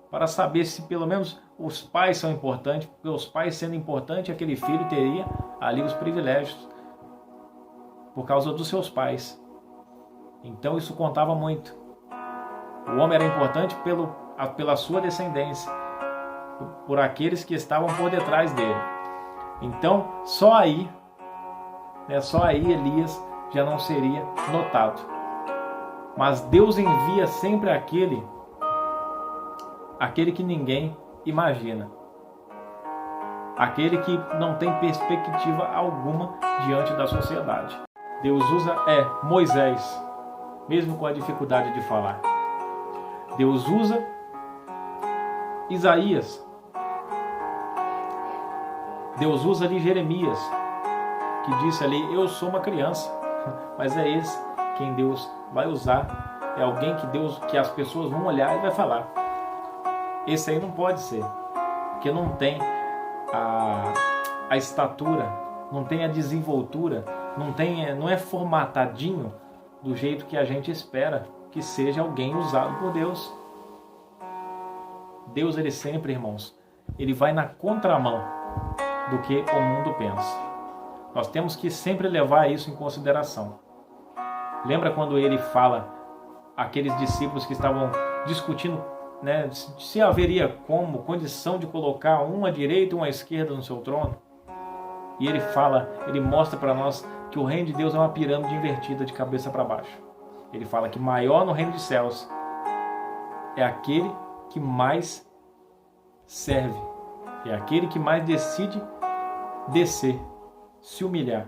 para saber se pelo menos os pais são importantes, porque os pais sendo importantes, aquele filho teria ali os privilégios por causa dos seus pais. Então isso contava muito. O homem era importante pela sua descendência, por aqueles que estavam por detrás dele. Então só aí Elias já não seria notado. Mas Deus envia sempre aquele aquele que ninguém imagina, aquele que não tem perspectiva alguma diante da sociedade. Deus usa Moisés, mesmo com a dificuldade de falar. Deus usa Isaías. Deus usa ali Jeremias, que disse ali, eu sou uma criança. Mas é esse quem Deus vai usar. É alguém que as pessoas vão olhar e vai falar. Esse aí não pode ser, porque não tem a estatura, não tem a desenvoltura, não é formatadinho do jeito que a gente espera que seja alguém usado por Deus. Deus, ele sempre, irmãos, ele vai na contramão do que o mundo pensa. Nós temos que sempre levar isso em consideração. Lembra quando ele fala aqueles discípulos que estavam discutindo, né, se haveria condição de colocar um à direita e um à esquerda no seu trono? E ele mostra para nós que o reino de Deus é uma pirâmide invertida de cabeça para baixo. Ele fala que maior no reino dos céus é aquele que mais serve, é aquele que mais decide descer, se humilhar.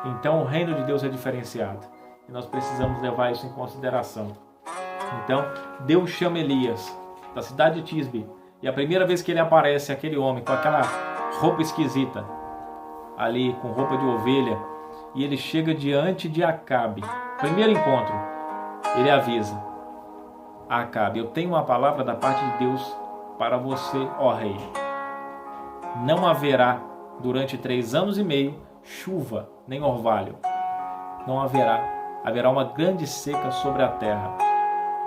Então o reino de Deus é diferenciado e nós precisamos levar isso em consideração. Então Deus chama Elias da cidade de Tisbe, e a primeira vez que ele aparece, aquele homem com aquela roupa esquisita ali, com roupa de ovelha, e ele chega diante de Acabe. Primeiro encontro, ele avisa: Acabe, eu tenho uma palavra da parte de Deus para você, ó rei. Não haverá durante 3 anos e meio chuva nem orvalho. Não haverá uma grande seca sobre a terra.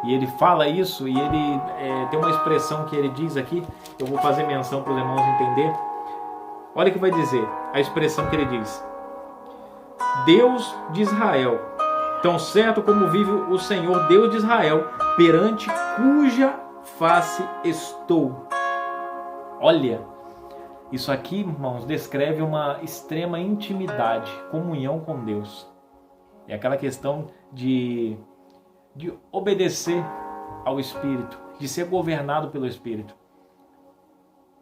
E ele fala isso, e ele tem uma expressão que ele diz aqui, eu vou fazer menção para os irmãos entender. Olha o que vai dizer, a expressão que ele diz: Deus de Israel, tão certo como vive o Senhor Deus de Israel, perante cuja face estou. Olha, isso aqui, irmãos, descreve uma extrema intimidade, comunhão com Deus. É aquela questão de obedecer ao Espírito, de ser governado pelo Espírito.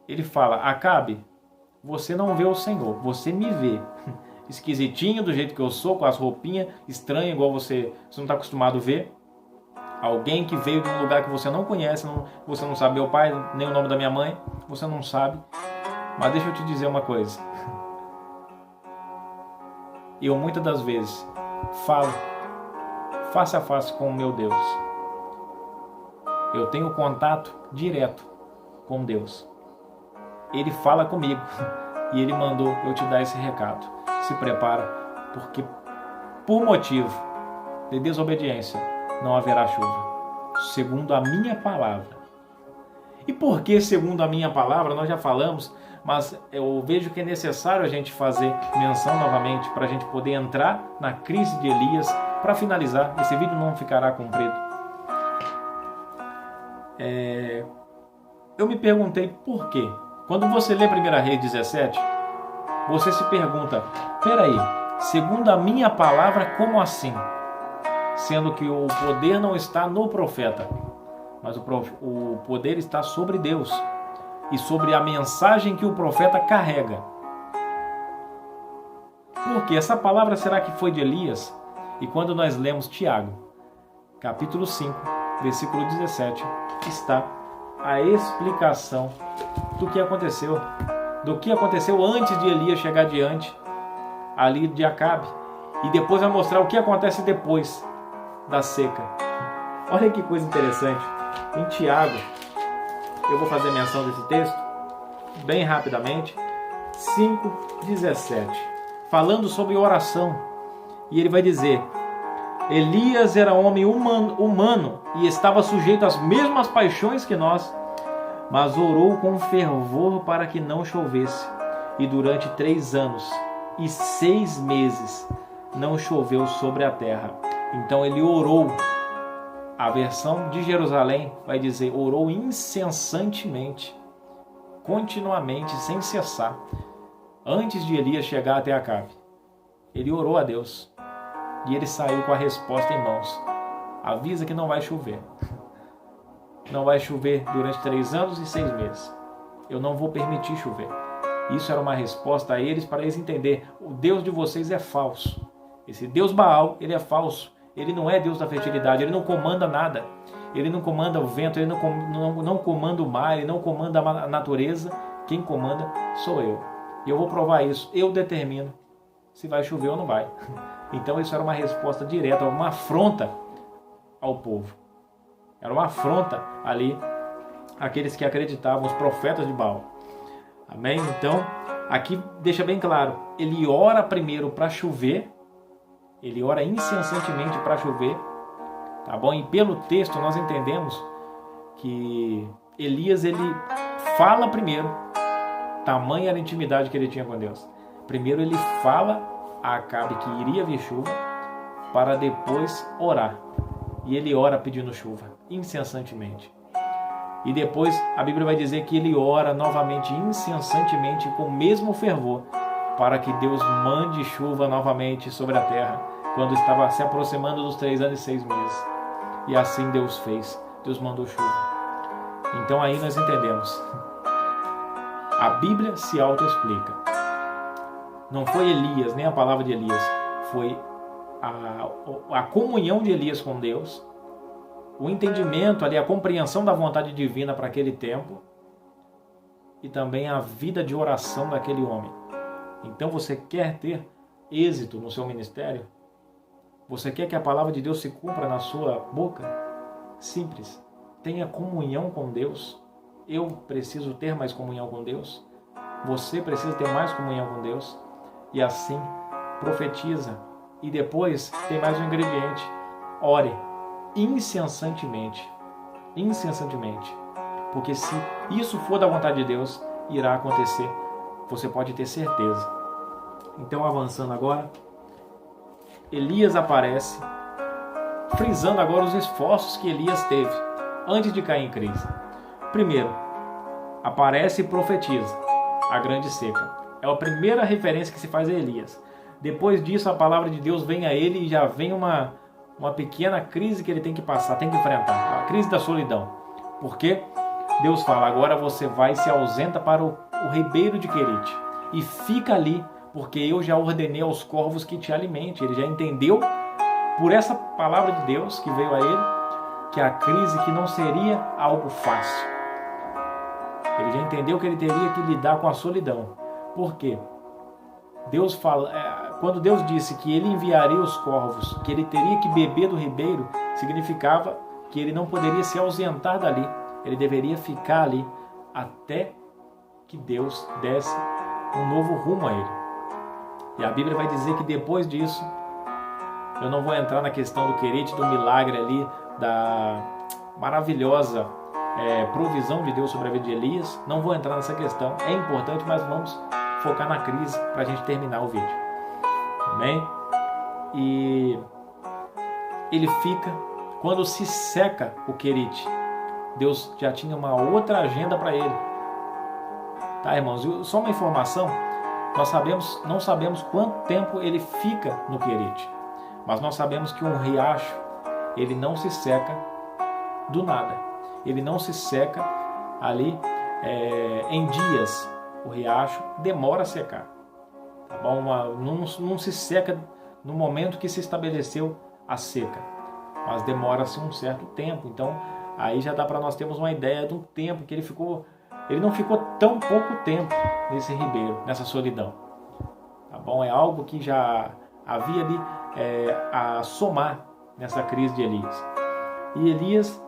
Ele fala: Acabe, você não vê o Senhor, você me vê. Esquisitinho do jeito que eu sou, com as roupinhas estranhas, igual você não está acostumado a ver. Alguém que veio de um lugar que você não conhece, você não sabe meu pai, nem o nome da minha mãe, você não sabe. Mas deixa eu te dizer uma coisa. Eu muitas das vezes falo face a face com o meu Deus. Eu tenho contato direto com Deus. Ele fala comigo e ele mandou eu te dar esse recado. Se prepara, porque por motivo de desobediência não haverá chuva, segundo a minha palavra. E por que segundo a minha palavra? Nós já falamos, mas eu vejo que é necessário a gente fazer menção novamente para a gente poder entrar na crise de Elias. Para finalizar, esse vídeo não ficará comprido. Eu me perguntei por quê. Quando você lê 1 Reis 17, você se pergunta: peraí, segundo a minha palavra, como assim? Sendo que o poder não está no profeta, mas o poder está sobre Deus e sobre a mensagem que o profeta carrega. Por quê? Essa palavra será que foi de Elias? E quando nós lemos Tiago, capítulo 5, versículo 17, está a explicação do que aconteceu antes de Elias chegar diante ali de Acabe, e depois vai mostrar o que acontece depois da seca. Olha que coisa interessante. Em Tiago, eu vou fazer menção desse texto bem rapidamente, 5:17, falando sobre oração. E ele vai dizer: Elias era homem humano e estava sujeito às mesmas paixões que nós, mas orou com fervor para que não chovesse. E durante 3 anos e 6 meses não choveu sobre a terra. Então ele orou. A versão de Jerusalém vai dizer: orou incessantemente, continuamente, sem cessar, antes de Elias chegar até Acabe. Ele orou a Deus e ele saiu com a resposta em mãos: avisa que não vai chover. não vai chover durante 3 anos e 6 meses. Eu não vou permitir chover. Isso era uma resposta a eles, para eles entenderem: o Deus de vocês é falso. Esse Deus Baal, ele é falso. Ele não é Deus da fertilidade, ele não comanda nada. Ele não comanda o vento, ele não comanda o mar, ele não comanda a natureza. Quem comanda sou eu. E eu vou provar isso. Eu determino se vai chover ou não vai. Então isso era uma resposta direta, uma afronta ao povo. Era uma afronta ali àqueles que acreditavam, os profetas de Baal. Amém? Então, aqui deixa bem claro, ele ora primeiro para chover, ele ora incessantemente para chover, tá bom? E pelo texto nós entendemos que Elias, ele fala primeiro, tamanha era a intimidade que ele tinha com Deus. Primeiro ele fala a Acabe que iria vir chuva, para depois orar. E ele ora pedindo chuva, incessantemente. E depois a Bíblia vai dizer que ele ora novamente, incessantemente, com o mesmo fervor, para que Deus mande chuva novamente sobre a terra, quando estava se aproximando dos 3 anos e 6 meses. E assim Deus fez, Deus mandou chuva. Então aí nós entendemos, a Bíblia se autoexplica. Não foi Elias, nem a palavra de Elias, foi a comunhão de Elias com Deus, o entendimento ali, a compreensão da vontade divina para aquele tempo, e também a vida de oração daquele homem. Então você quer ter êxito no seu ministério? Você quer que a palavra de Deus se cumpra na sua boca? Simples. Tenha comunhão com Deus. Eu preciso ter mais comunhão com Deus. Você precisa ter mais comunhão com Deus. E assim, profetiza. E depois tem mais um ingrediente. Ore incessantemente. Incessantemente. Porque se isso for da vontade de Deus, irá acontecer. Você pode ter certeza. Então, avançando agora, Elias aparece, frisando agora os esforços que Elias teve antes de cair em crise. Primeiro, aparece e profetiza a grande seca. É a primeira referência que se faz a Elias. Depois disso, a palavra de Deus vem a ele e já vem uma pequena crise que ele tem que passar, tem que enfrentar. A crise da solidão. Porque Deus fala: agora você vai e se ausenta para o ribeiro de Querite e fica ali, porque eu já ordenei aos corvos que te alimente. Ele já entendeu, por essa palavra de Deus que veio a ele, que a crise que não seria algo fácil. Ele já entendeu que ele teria que lidar com a solidão. Por quê? Deus fala, quando Deus disse que ele enviaria os corvos, que ele teria que beber do ribeiro, significava que ele não poderia se ausentar dali. Ele deveria ficar ali até que Deus desse um novo rumo a ele. E a Bíblia vai dizer que depois disso, eu não vou entrar na questão do Querite, do milagre ali, da maravilhosa provisão de Deus sobre a vida de Elias. Não vou entrar nessa questão, é importante, mas vamos focar na crise para a gente terminar o vídeo. Amém? E ele fica, quando se seca o Querite, Deus já tinha uma outra agenda para ele. Tá, irmãos? Só uma informação, não sabemos quanto tempo ele fica no Querite, mas nós sabemos que um riacho, ele não se seca do nada. Ele não se seca ali em dias. O riacho demora a secar. Tá bom? Não se seca no momento que se estabeleceu a seca, mas demora-se um certo tempo. Então, aí já dá para nós termos uma ideia do tempo que ele ficou. Ele não ficou tão pouco tempo nesse ribeiro, nessa solidão. Tá bom? É algo que já havia ali a somar nessa crise de Elias. E Elias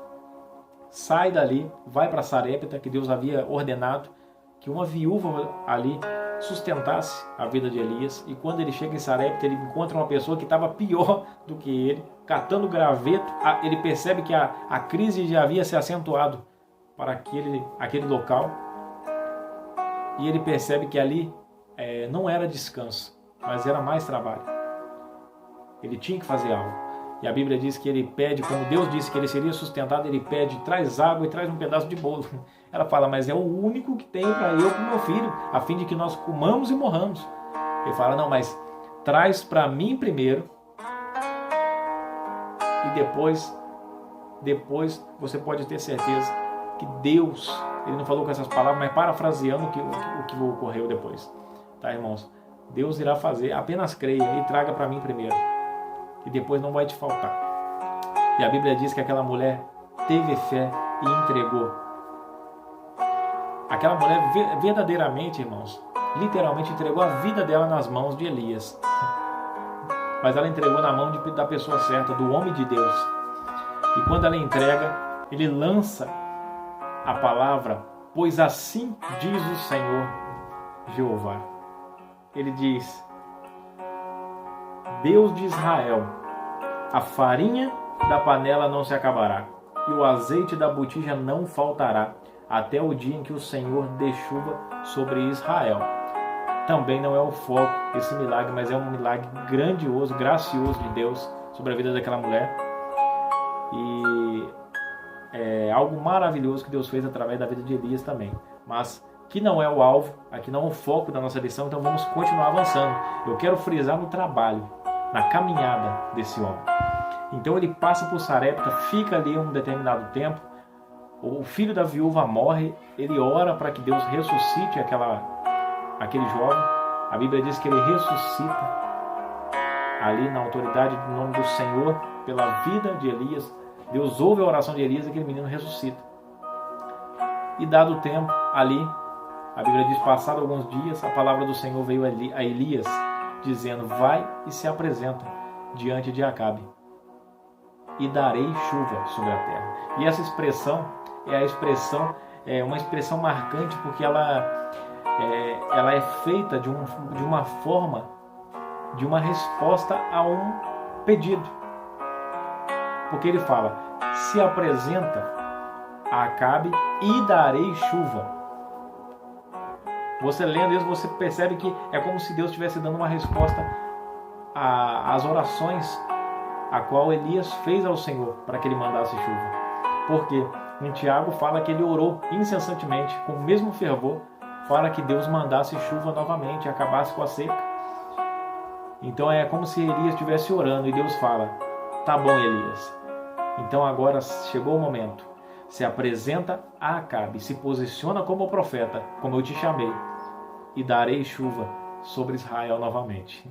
sai dali, vai para Sarepta, que Deus havia ordenado que uma viúva ali sustentasse a vida de Elias. E quando ele chega em Sarepta, ele encontra uma pessoa que estava pior do que ele, catando graveto. Ele percebe que a crise já havia se acentuado para aquele local, e ele percebe que ali não era descanso, mas era mais trabalho. Ele tinha que fazer algo. E a Bíblia diz que ele pede, como Deus disse que ele seria sustentado, ele pede: traz água e traz um pedaço de bolo. Ela fala: mas é o único que tem para eu e para o meu filho, a fim de que nós comamos e morramos. Ele fala: não, mas traz para mim primeiro, e depois depois você pode ter certeza que Deus, ele não falou com essas palavras, mas parafraseando o que ocorreu depois. Tá, irmãos? Deus irá fazer, apenas creia e traga para mim primeiro, e depois não vai te faltar. E a Bíblia diz que aquela mulher teve fé e entregou. Aquela mulher verdadeiramente, irmãos, literalmente entregou a vida dela nas mãos de Elias. Mas ela entregou na mão da pessoa certa, do homem de Deus. E quando ela entrega, ele lança a palavra, pois assim diz o Senhor Jeová. Ele diz: Deus de Israel, a farinha da panela não se acabará, e o azeite da botija não faltará, até o dia em que o Senhor dê chuva sobre Israel. Também não é o foco esse milagre, mas é um milagre grandioso, gracioso de Deus sobre a vida daquela mulher. E é algo maravilhoso que Deus fez através da vida de Elias também. Mas que não é o alvo, aqui não é o foco da nossa lição, então vamos continuar avançando. Eu quero frisar no trabalho, na caminhada desse homem. Então ele passa por Sarepta, fica ali um determinado tempo, o filho da viúva morre, ele ora para que Deus ressuscite aquele jovem. A Bíblia diz que ele ressuscita ali na autoridade do nome do Senhor, pela vida de Elias. Deus ouve a oração de Elias e aquele menino ressuscita. E dado o tempo, ali, a Bíblia diz, passado alguns dias, a palavra do Senhor veio a Elias, dizendo: vai e se apresenta diante de Acabe, e darei chuva sobre a terra. E essa expressão é uma expressão marcante, porque ela é feita de uma forma, de uma resposta a um pedido. Porque ele fala: se apresenta a Acabe e darei chuva. Você lendo isso, você percebe que é como se Deus estivesse dando uma resposta às orações a qual Elias fez ao Senhor para que ele mandasse chuva. Porque em Tiago fala que ele orou incessantemente, com o mesmo fervor, para que Deus mandasse chuva novamente e acabasse com a seca. Então é como se Elias estivesse orando e Deus fala: tá bom, Elias, então agora chegou o momento, se apresenta a Acabe, se posiciona como profeta, como eu te chamei, e darei chuva sobre Israel novamente.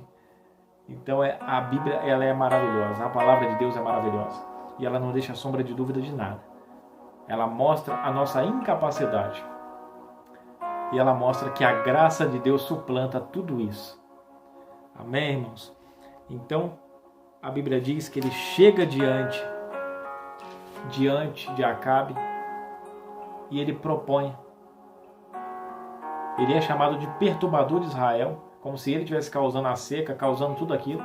Então a Bíblia, ela é maravilhosa, a palavra de Deus é maravilhosa, e ela não deixa sombra de dúvida de nada. Ela mostra a nossa incapacidade, e ela mostra que a graça de Deus suplanta tudo isso. Amém, irmãos? Então, a Bíblia diz que ele chega diante de Acabe e ele propõe. Ele é chamado de perturbador de Israel, como se ele estivesse causando a seca, causando tudo aquilo.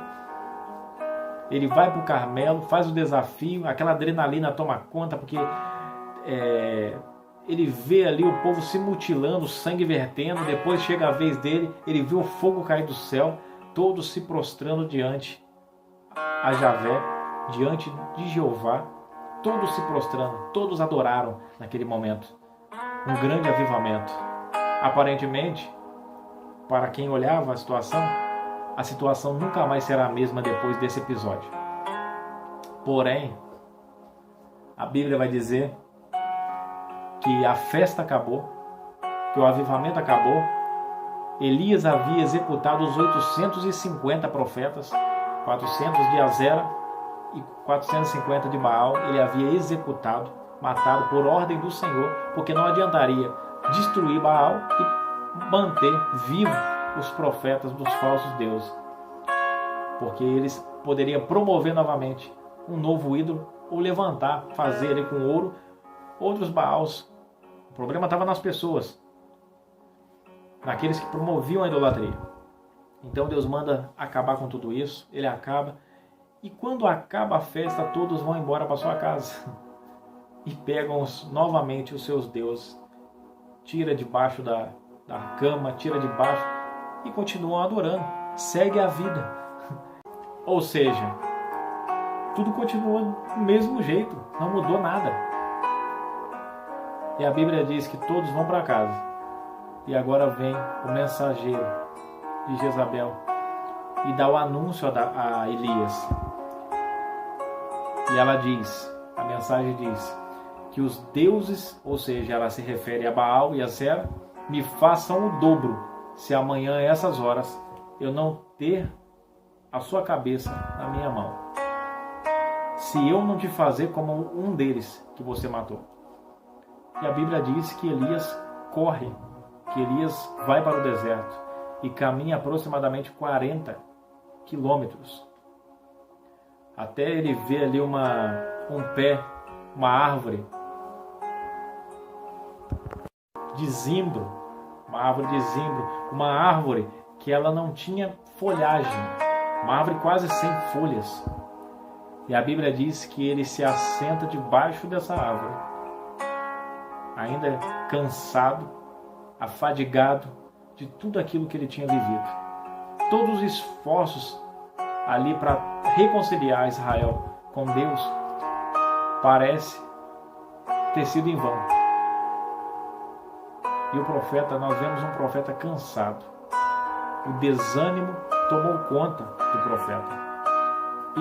Ele vai para o Carmelo, faz o desafio, aquela adrenalina toma conta, porque ele vê ali o povo se mutilando, o sangue vertendo. Depois chega a vez dele, ele vê o fogo cair do céu, todos se prostrando diante a Javé, diante de Jeová, todos se prostrando, todos adoraram naquele momento. Um grande avivamento. Aparentemente, para quem olhava a situação nunca mais será a mesma depois desse episódio. Porém, a Bíblia vai dizer que a festa acabou, que o avivamento acabou. Elias havia executado os 850 profetas, 400 de Azera e 450 de Baal. Ele havia executado, matado por ordem do Senhor, porque não adiantaria destruir Baal e manter vivo os profetas dos falsos deuses, porque eles poderiam promover novamente um novo ídolo ou levantar, fazer ali com ouro outros Baals. O problema estava nas pessoas, naqueles que promoviam a idolatria. Então Deus manda acabar com tudo isso. Ele acaba, e quando acaba a festa, todos vão embora para sua casa e pegam novamente os seus deuses, tira debaixo da cama, tira debaixo e continuam adorando, segue a vida. Ou seja, tudo continua do mesmo jeito, não mudou nada. E a Bíblia diz que todos vão para casa. E agora vem o mensageiro de Jezabel e dá o anúncio a Elias. E ela diz: a mensagem diz que os deuses, ou seja, ela se refere a Baal e a Zera, me façam o dobro, se amanhã, a essas horas, eu não ter a sua cabeça na minha mão. Se eu não te fazer como um deles que você matou. E a Bíblia diz que Elias corre, que Elias vai para o deserto e caminha aproximadamente 40 quilômetros. Até ele ver ali um pé, uma árvore de zimbro, uma árvore que ela não tinha folhagem, uma árvore quase sem folhas. E a Bíblia diz que ele se assenta debaixo dessa árvore, ainda cansado, afadigado de tudo aquilo que ele tinha vivido. Todos os esforços ali para reconciliar Israel com Deus parece ter sido em vão. E o profeta, nós vemos um profeta cansado. O desânimo tomou conta do profeta.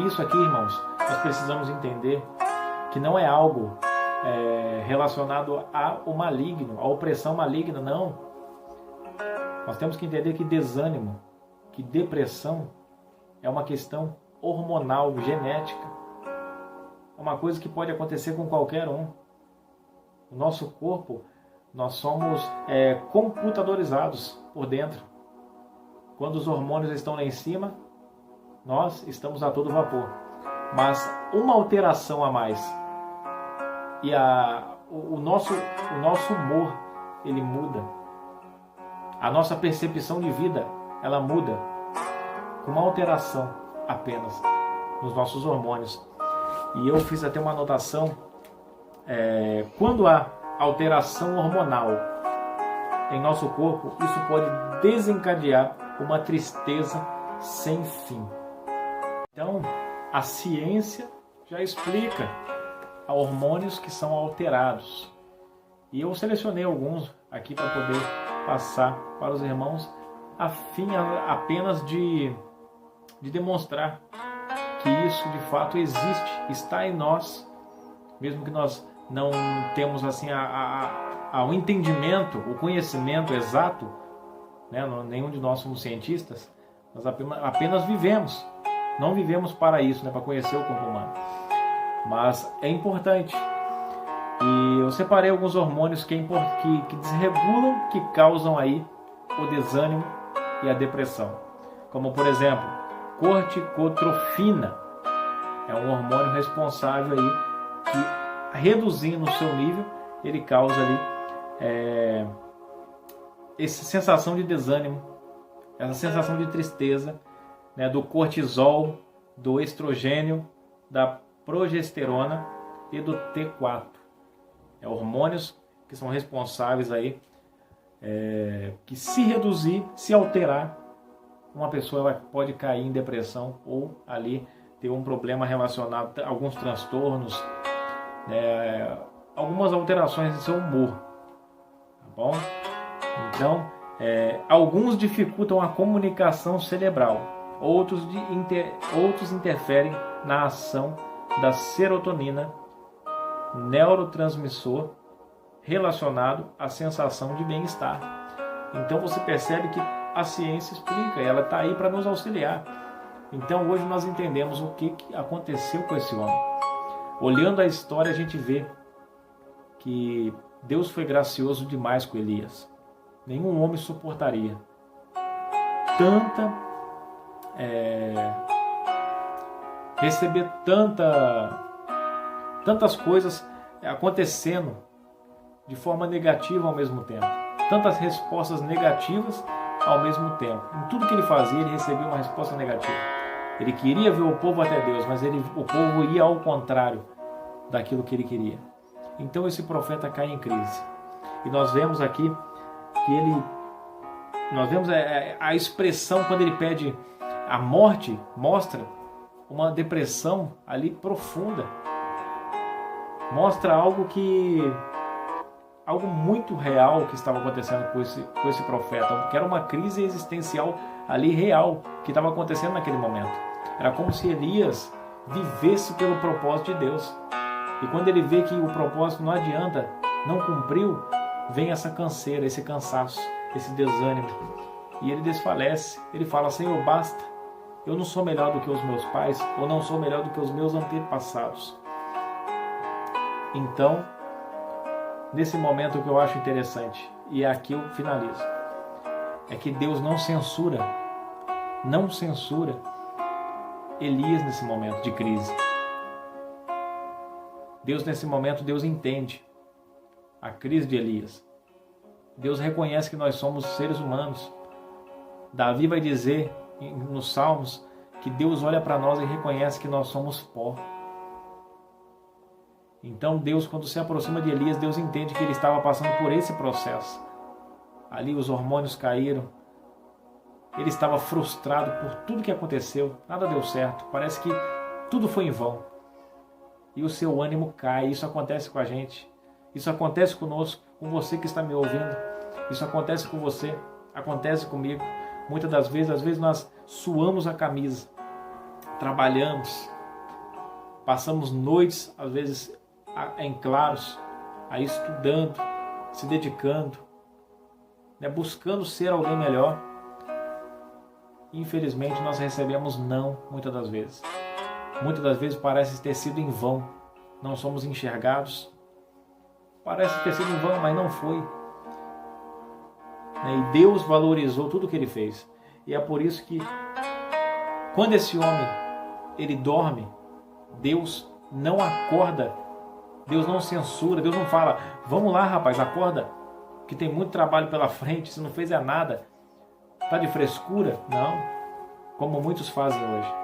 Isso aqui, irmãos, nós precisamos entender que não é algo relacionado ao maligno, à opressão maligna, não. Nós temos que entender que desânimo, que depressão é uma questão hormonal, genética. É uma coisa que pode acontecer com qualquer um. O nosso corpo, nós somos computadorizados por dentro. Quando os hormônios estão lá em cima, nós estamos a todo vapor. Mas uma alteração a mais e o nosso humor, ele muda. A nossa percepção de vida, ela muda com uma alteração apenas nos nossos hormônios. E eu fiz até uma anotação, quando há alteração hormonal em nosso corpo, isso pode desencadear uma tristeza sem fim. Então, a ciência já explica hormônios que são alterados. E eu selecionei alguns aqui para poder passar para os irmãos, a fim apenas de demonstrar que isso de fato existe, está em nós, mesmo que nós não temos assim o entendimento, o conhecimento exato, né? Nenhum de nós somos cientistas, nós apenas vivemos. Não vivemos para isso, né? Para conhecer o corpo humano. Mas é importante. E eu separei alguns hormônios que desregulam, que causam aí o desânimo e a depressão. Como, por exemplo, corticotrofina. É um hormônio responsável aí que, reduzindo o seu nível, ele causa ali essa sensação de desânimo, essa sensação de tristeza, né, do cortisol, do estrogênio, da progesterona e do T4. Hormônios que são responsáveis aí, que se reduzir, se alterar, uma pessoa pode cair em depressão ou ali ter um problema relacionado a alguns transtornos, algumas alterações em seu humor. Tá bom? Então, alguns dificultam a comunicação cerebral, outros interferem na ação da serotonina, neurotransmissor relacionado à sensação de bem-estar. Então você percebe que a ciência explica, ela está aí para nos auxiliar. Então hoje nós entendemos o que aconteceu com esse homem. Olhando a história, a gente vê que Deus foi gracioso demais com Elias. Nenhum homem suportaria receber tantas coisas acontecendo de forma negativa ao mesmo tempo. Tantas respostas negativas ao mesmo tempo. Em tudo que ele fazia, ele recebia uma resposta negativa. Ele queria ver o povo até Deus, mas o povo ia ao contrário daquilo que ele queria. Então esse profeta cai em crise. E nós vemos aqui que nós vemos a expressão quando ele pede a morte, mostra uma depressão ali profunda. Mostra algo muito real que estava acontecendo com esse profeta, que era uma crise existencial ali real que estava acontecendo naquele momento. Era como se Elias vivesse pelo propósito de Deus. E quando ele vê que o propósito não adianta, não cumpriu, vem essa canseira, esse cansaço, esse desânimo. E ele desfalece. Ele fala: Senhor, basta. Eu não sou melhor do que os meus pais, ou não sou melhor do que os meus antepassados. Então, nesse momento, o que eu acho interessante, e aqui eu finalizo, é que Deus não censura Elias nesse momento de crise. Nesse momento, Deus entende a crise de Elias. Deus reconhece que nós somos seres humanos. Davi vai dizer nos Salmos que Deus olha para nós e reconhece que nós somos pó. Então Deus, quando se aproxima de Elias, Deus entende que ele estava passando por esse processo. Ali os hormônios caíram. Ele estava frustrado por tudo que aconteceu. Nada deu certo. Parece que tudo foi em vão. E o seu ânimo cai. Isso acontece com a gente. Isso acontece conosco, com você que está me ouvindo. Isso acontece com você. Acontece comigo. Muitas das vezes, às vezes nós suamos a camisa. Trabalhamos. Passamos noites, às vezes, em claros, aí estudando, se dedicando, né, buscando ser alguém melhor. Infelizmente, nós recebemos não, muitas das vezes. Muitas das vezes parece ter sido em vão. Não somos enxergados. Parece ter sido em vão, mas não foi. E Deus valorizou tudo o que ele fez. E é por isso que, quando esse homem ele dorme, Deus não acorda. Deus não censura. Deus não fala: vamos lá, rapaz, acorda, que tem muito trabalho pela frente, você não fez nada. Está de frescura? Não. Como muitos fazem hoje.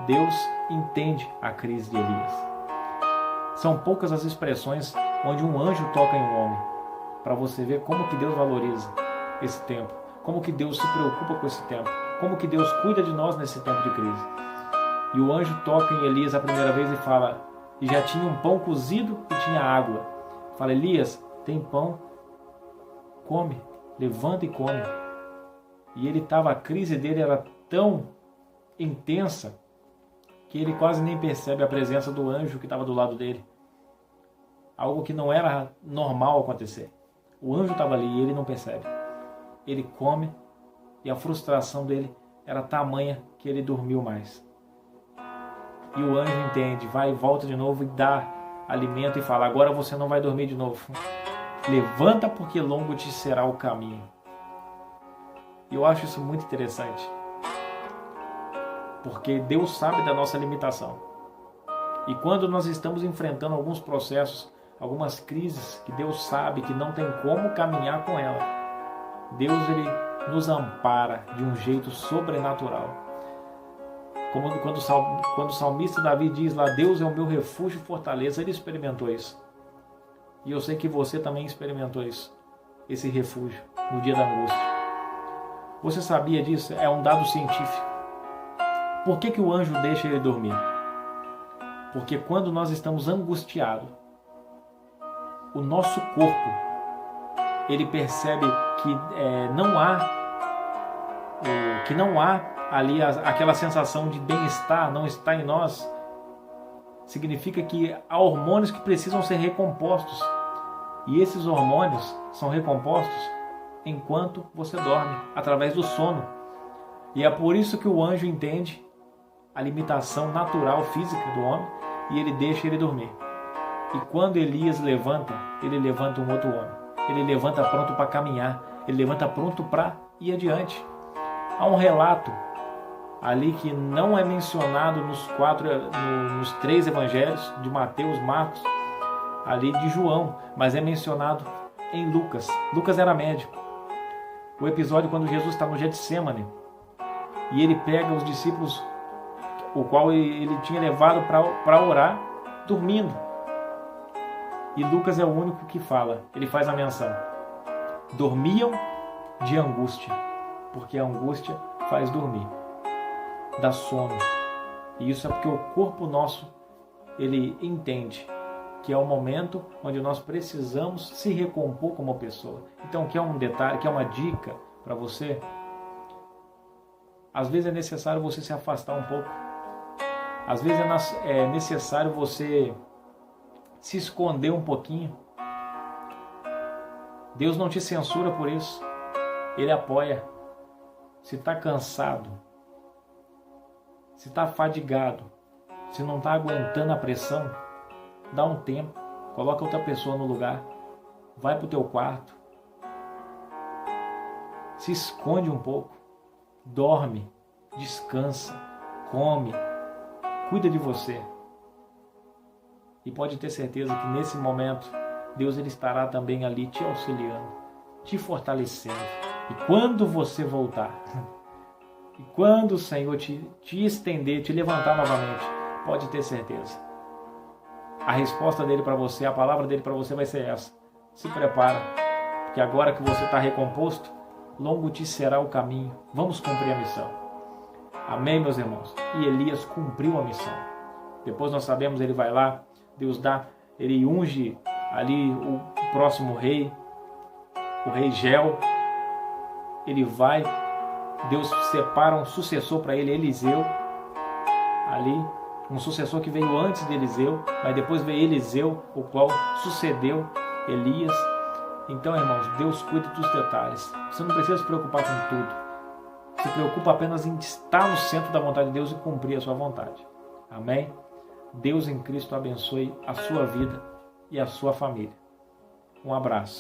Deus entende a crise de Elias. São poucas as expressões onde um anjo toca em um homem, para você ver como que Deus valoriza esse tempo, como que Deus se preocupa com esse tempo, como que Deus cuida de nós nesse tempo de crise. E o anjo toca em Elias a primeira vez e fala, e já tinha um pão cozido e tinha água. Fala: Elias, tem pão? Come, levanta e come. E ele estava, a crise dele era tão intensa que ele quase nem percebe a presença do anjo que estava do lado dele. Algo que não era normal acontecer. O anjo estava ali e ele não percebe. Ele come e a frustração dele era tamanha que ele dormiu mais. E o anjo entende, vai e volta de novo e dá alimento e fala: agora você não vai dormir de novo. Levanta, porque longo te será o caminho. E eu acho isso muito interessante. Porque Deus sabe da nossa limitação. E quando nós estamos enfrentando alguns processos, algumas crises que Deus sabe que não tem como caminhar com ela, Deus ele nos ampara de um jeito sobrenatural. Como quando o salmista Davi diz lá: Deus é o meu refúgio e fortaleza, ele experimentou isso. E eu sei que você também experimentou isso, esse refúgio, no dia da angústia. Você sabia disso? É um dado científico. Por que o anjo deixa ele dormir? Porque quando nós estamos angustiados, o nosso corpo, ele percebe que não há ali aquela sensação de bem-estar, não está em nós. Significa que há hormônios que precisam ser recompostos. E esses hormônios são recompostos enquanto você dorme, através do sono. E é por isso que o anjo entende a limitação natural física do homem e ele deixa ele dormir. E quando Elias levanta, ele levanta um outro homem. Ele levanta pronto para caminhar, ele levanta pronto para ir adiante. Há um relato ali que não é mencionado nos 3 evangelhos, de Mateus, Marcos, ali de João, mas é mencionado em Lucas. Lucas era médico. O episódio quando Jesus está no Getsêmani e ele pega os discípulos, o qual ele tinha levado para orar, dormindo. E Lucas é o único que fala, ele faz a menção: dormiam de angústia, porque a angústia faz dormir, dá sono. E isso é porque o corpo nosso, ele entende que é o momento onde nós precisamos se recompor como pessoa. Então, quer um detalhe, quer uma dica para você? Às vezes é necessário você se afastar um pouco. Às vezes é necessário você se esconder um pouquinho. Deus não te censura por isso. Ele apoia. Se está cansado, se está fadigado, se não está aguentando a pressão, dá um tempo, coloca outra pessoa no lugar, vai para o teu quarto, se esconde um pouco, dorme, descansa, come, cuida de você. E pode ter certeza que nesse momento, Deus ele estará também ali te auxiliando, te fortalecendo. E quando você voltar, e quando o Senhor te estender, te levantar novamente, pode ter certeza. A resposta dele para você, a palavra dele para você vai ser essa. Se prepara, porque agora que você está recomposto, longo te será o caminho. Vamos cumprir a missão. Amém, meus irmãos? E Elias cumpriu a missão. Depois nós sabemos, ele vai lá, Deus dá, ele unge ali o próximo rei, o rei Gel. Ele vai, Deus separa um sucessor para ele, Eliseu, ali, um sucessor que veio antes de Eliseu, mas depois veio Eliseu, o qual sucedeu Elias. Então, irmãos, Deus cuida dos detalhes. Você não precisa se preocupar com tudo. Se preocupa apenas em estar no centro da vontade de Deus e cumprir a sua vontade. Amém? Deus em Cristo abençoe a sua vida e a sua família. Um abraço.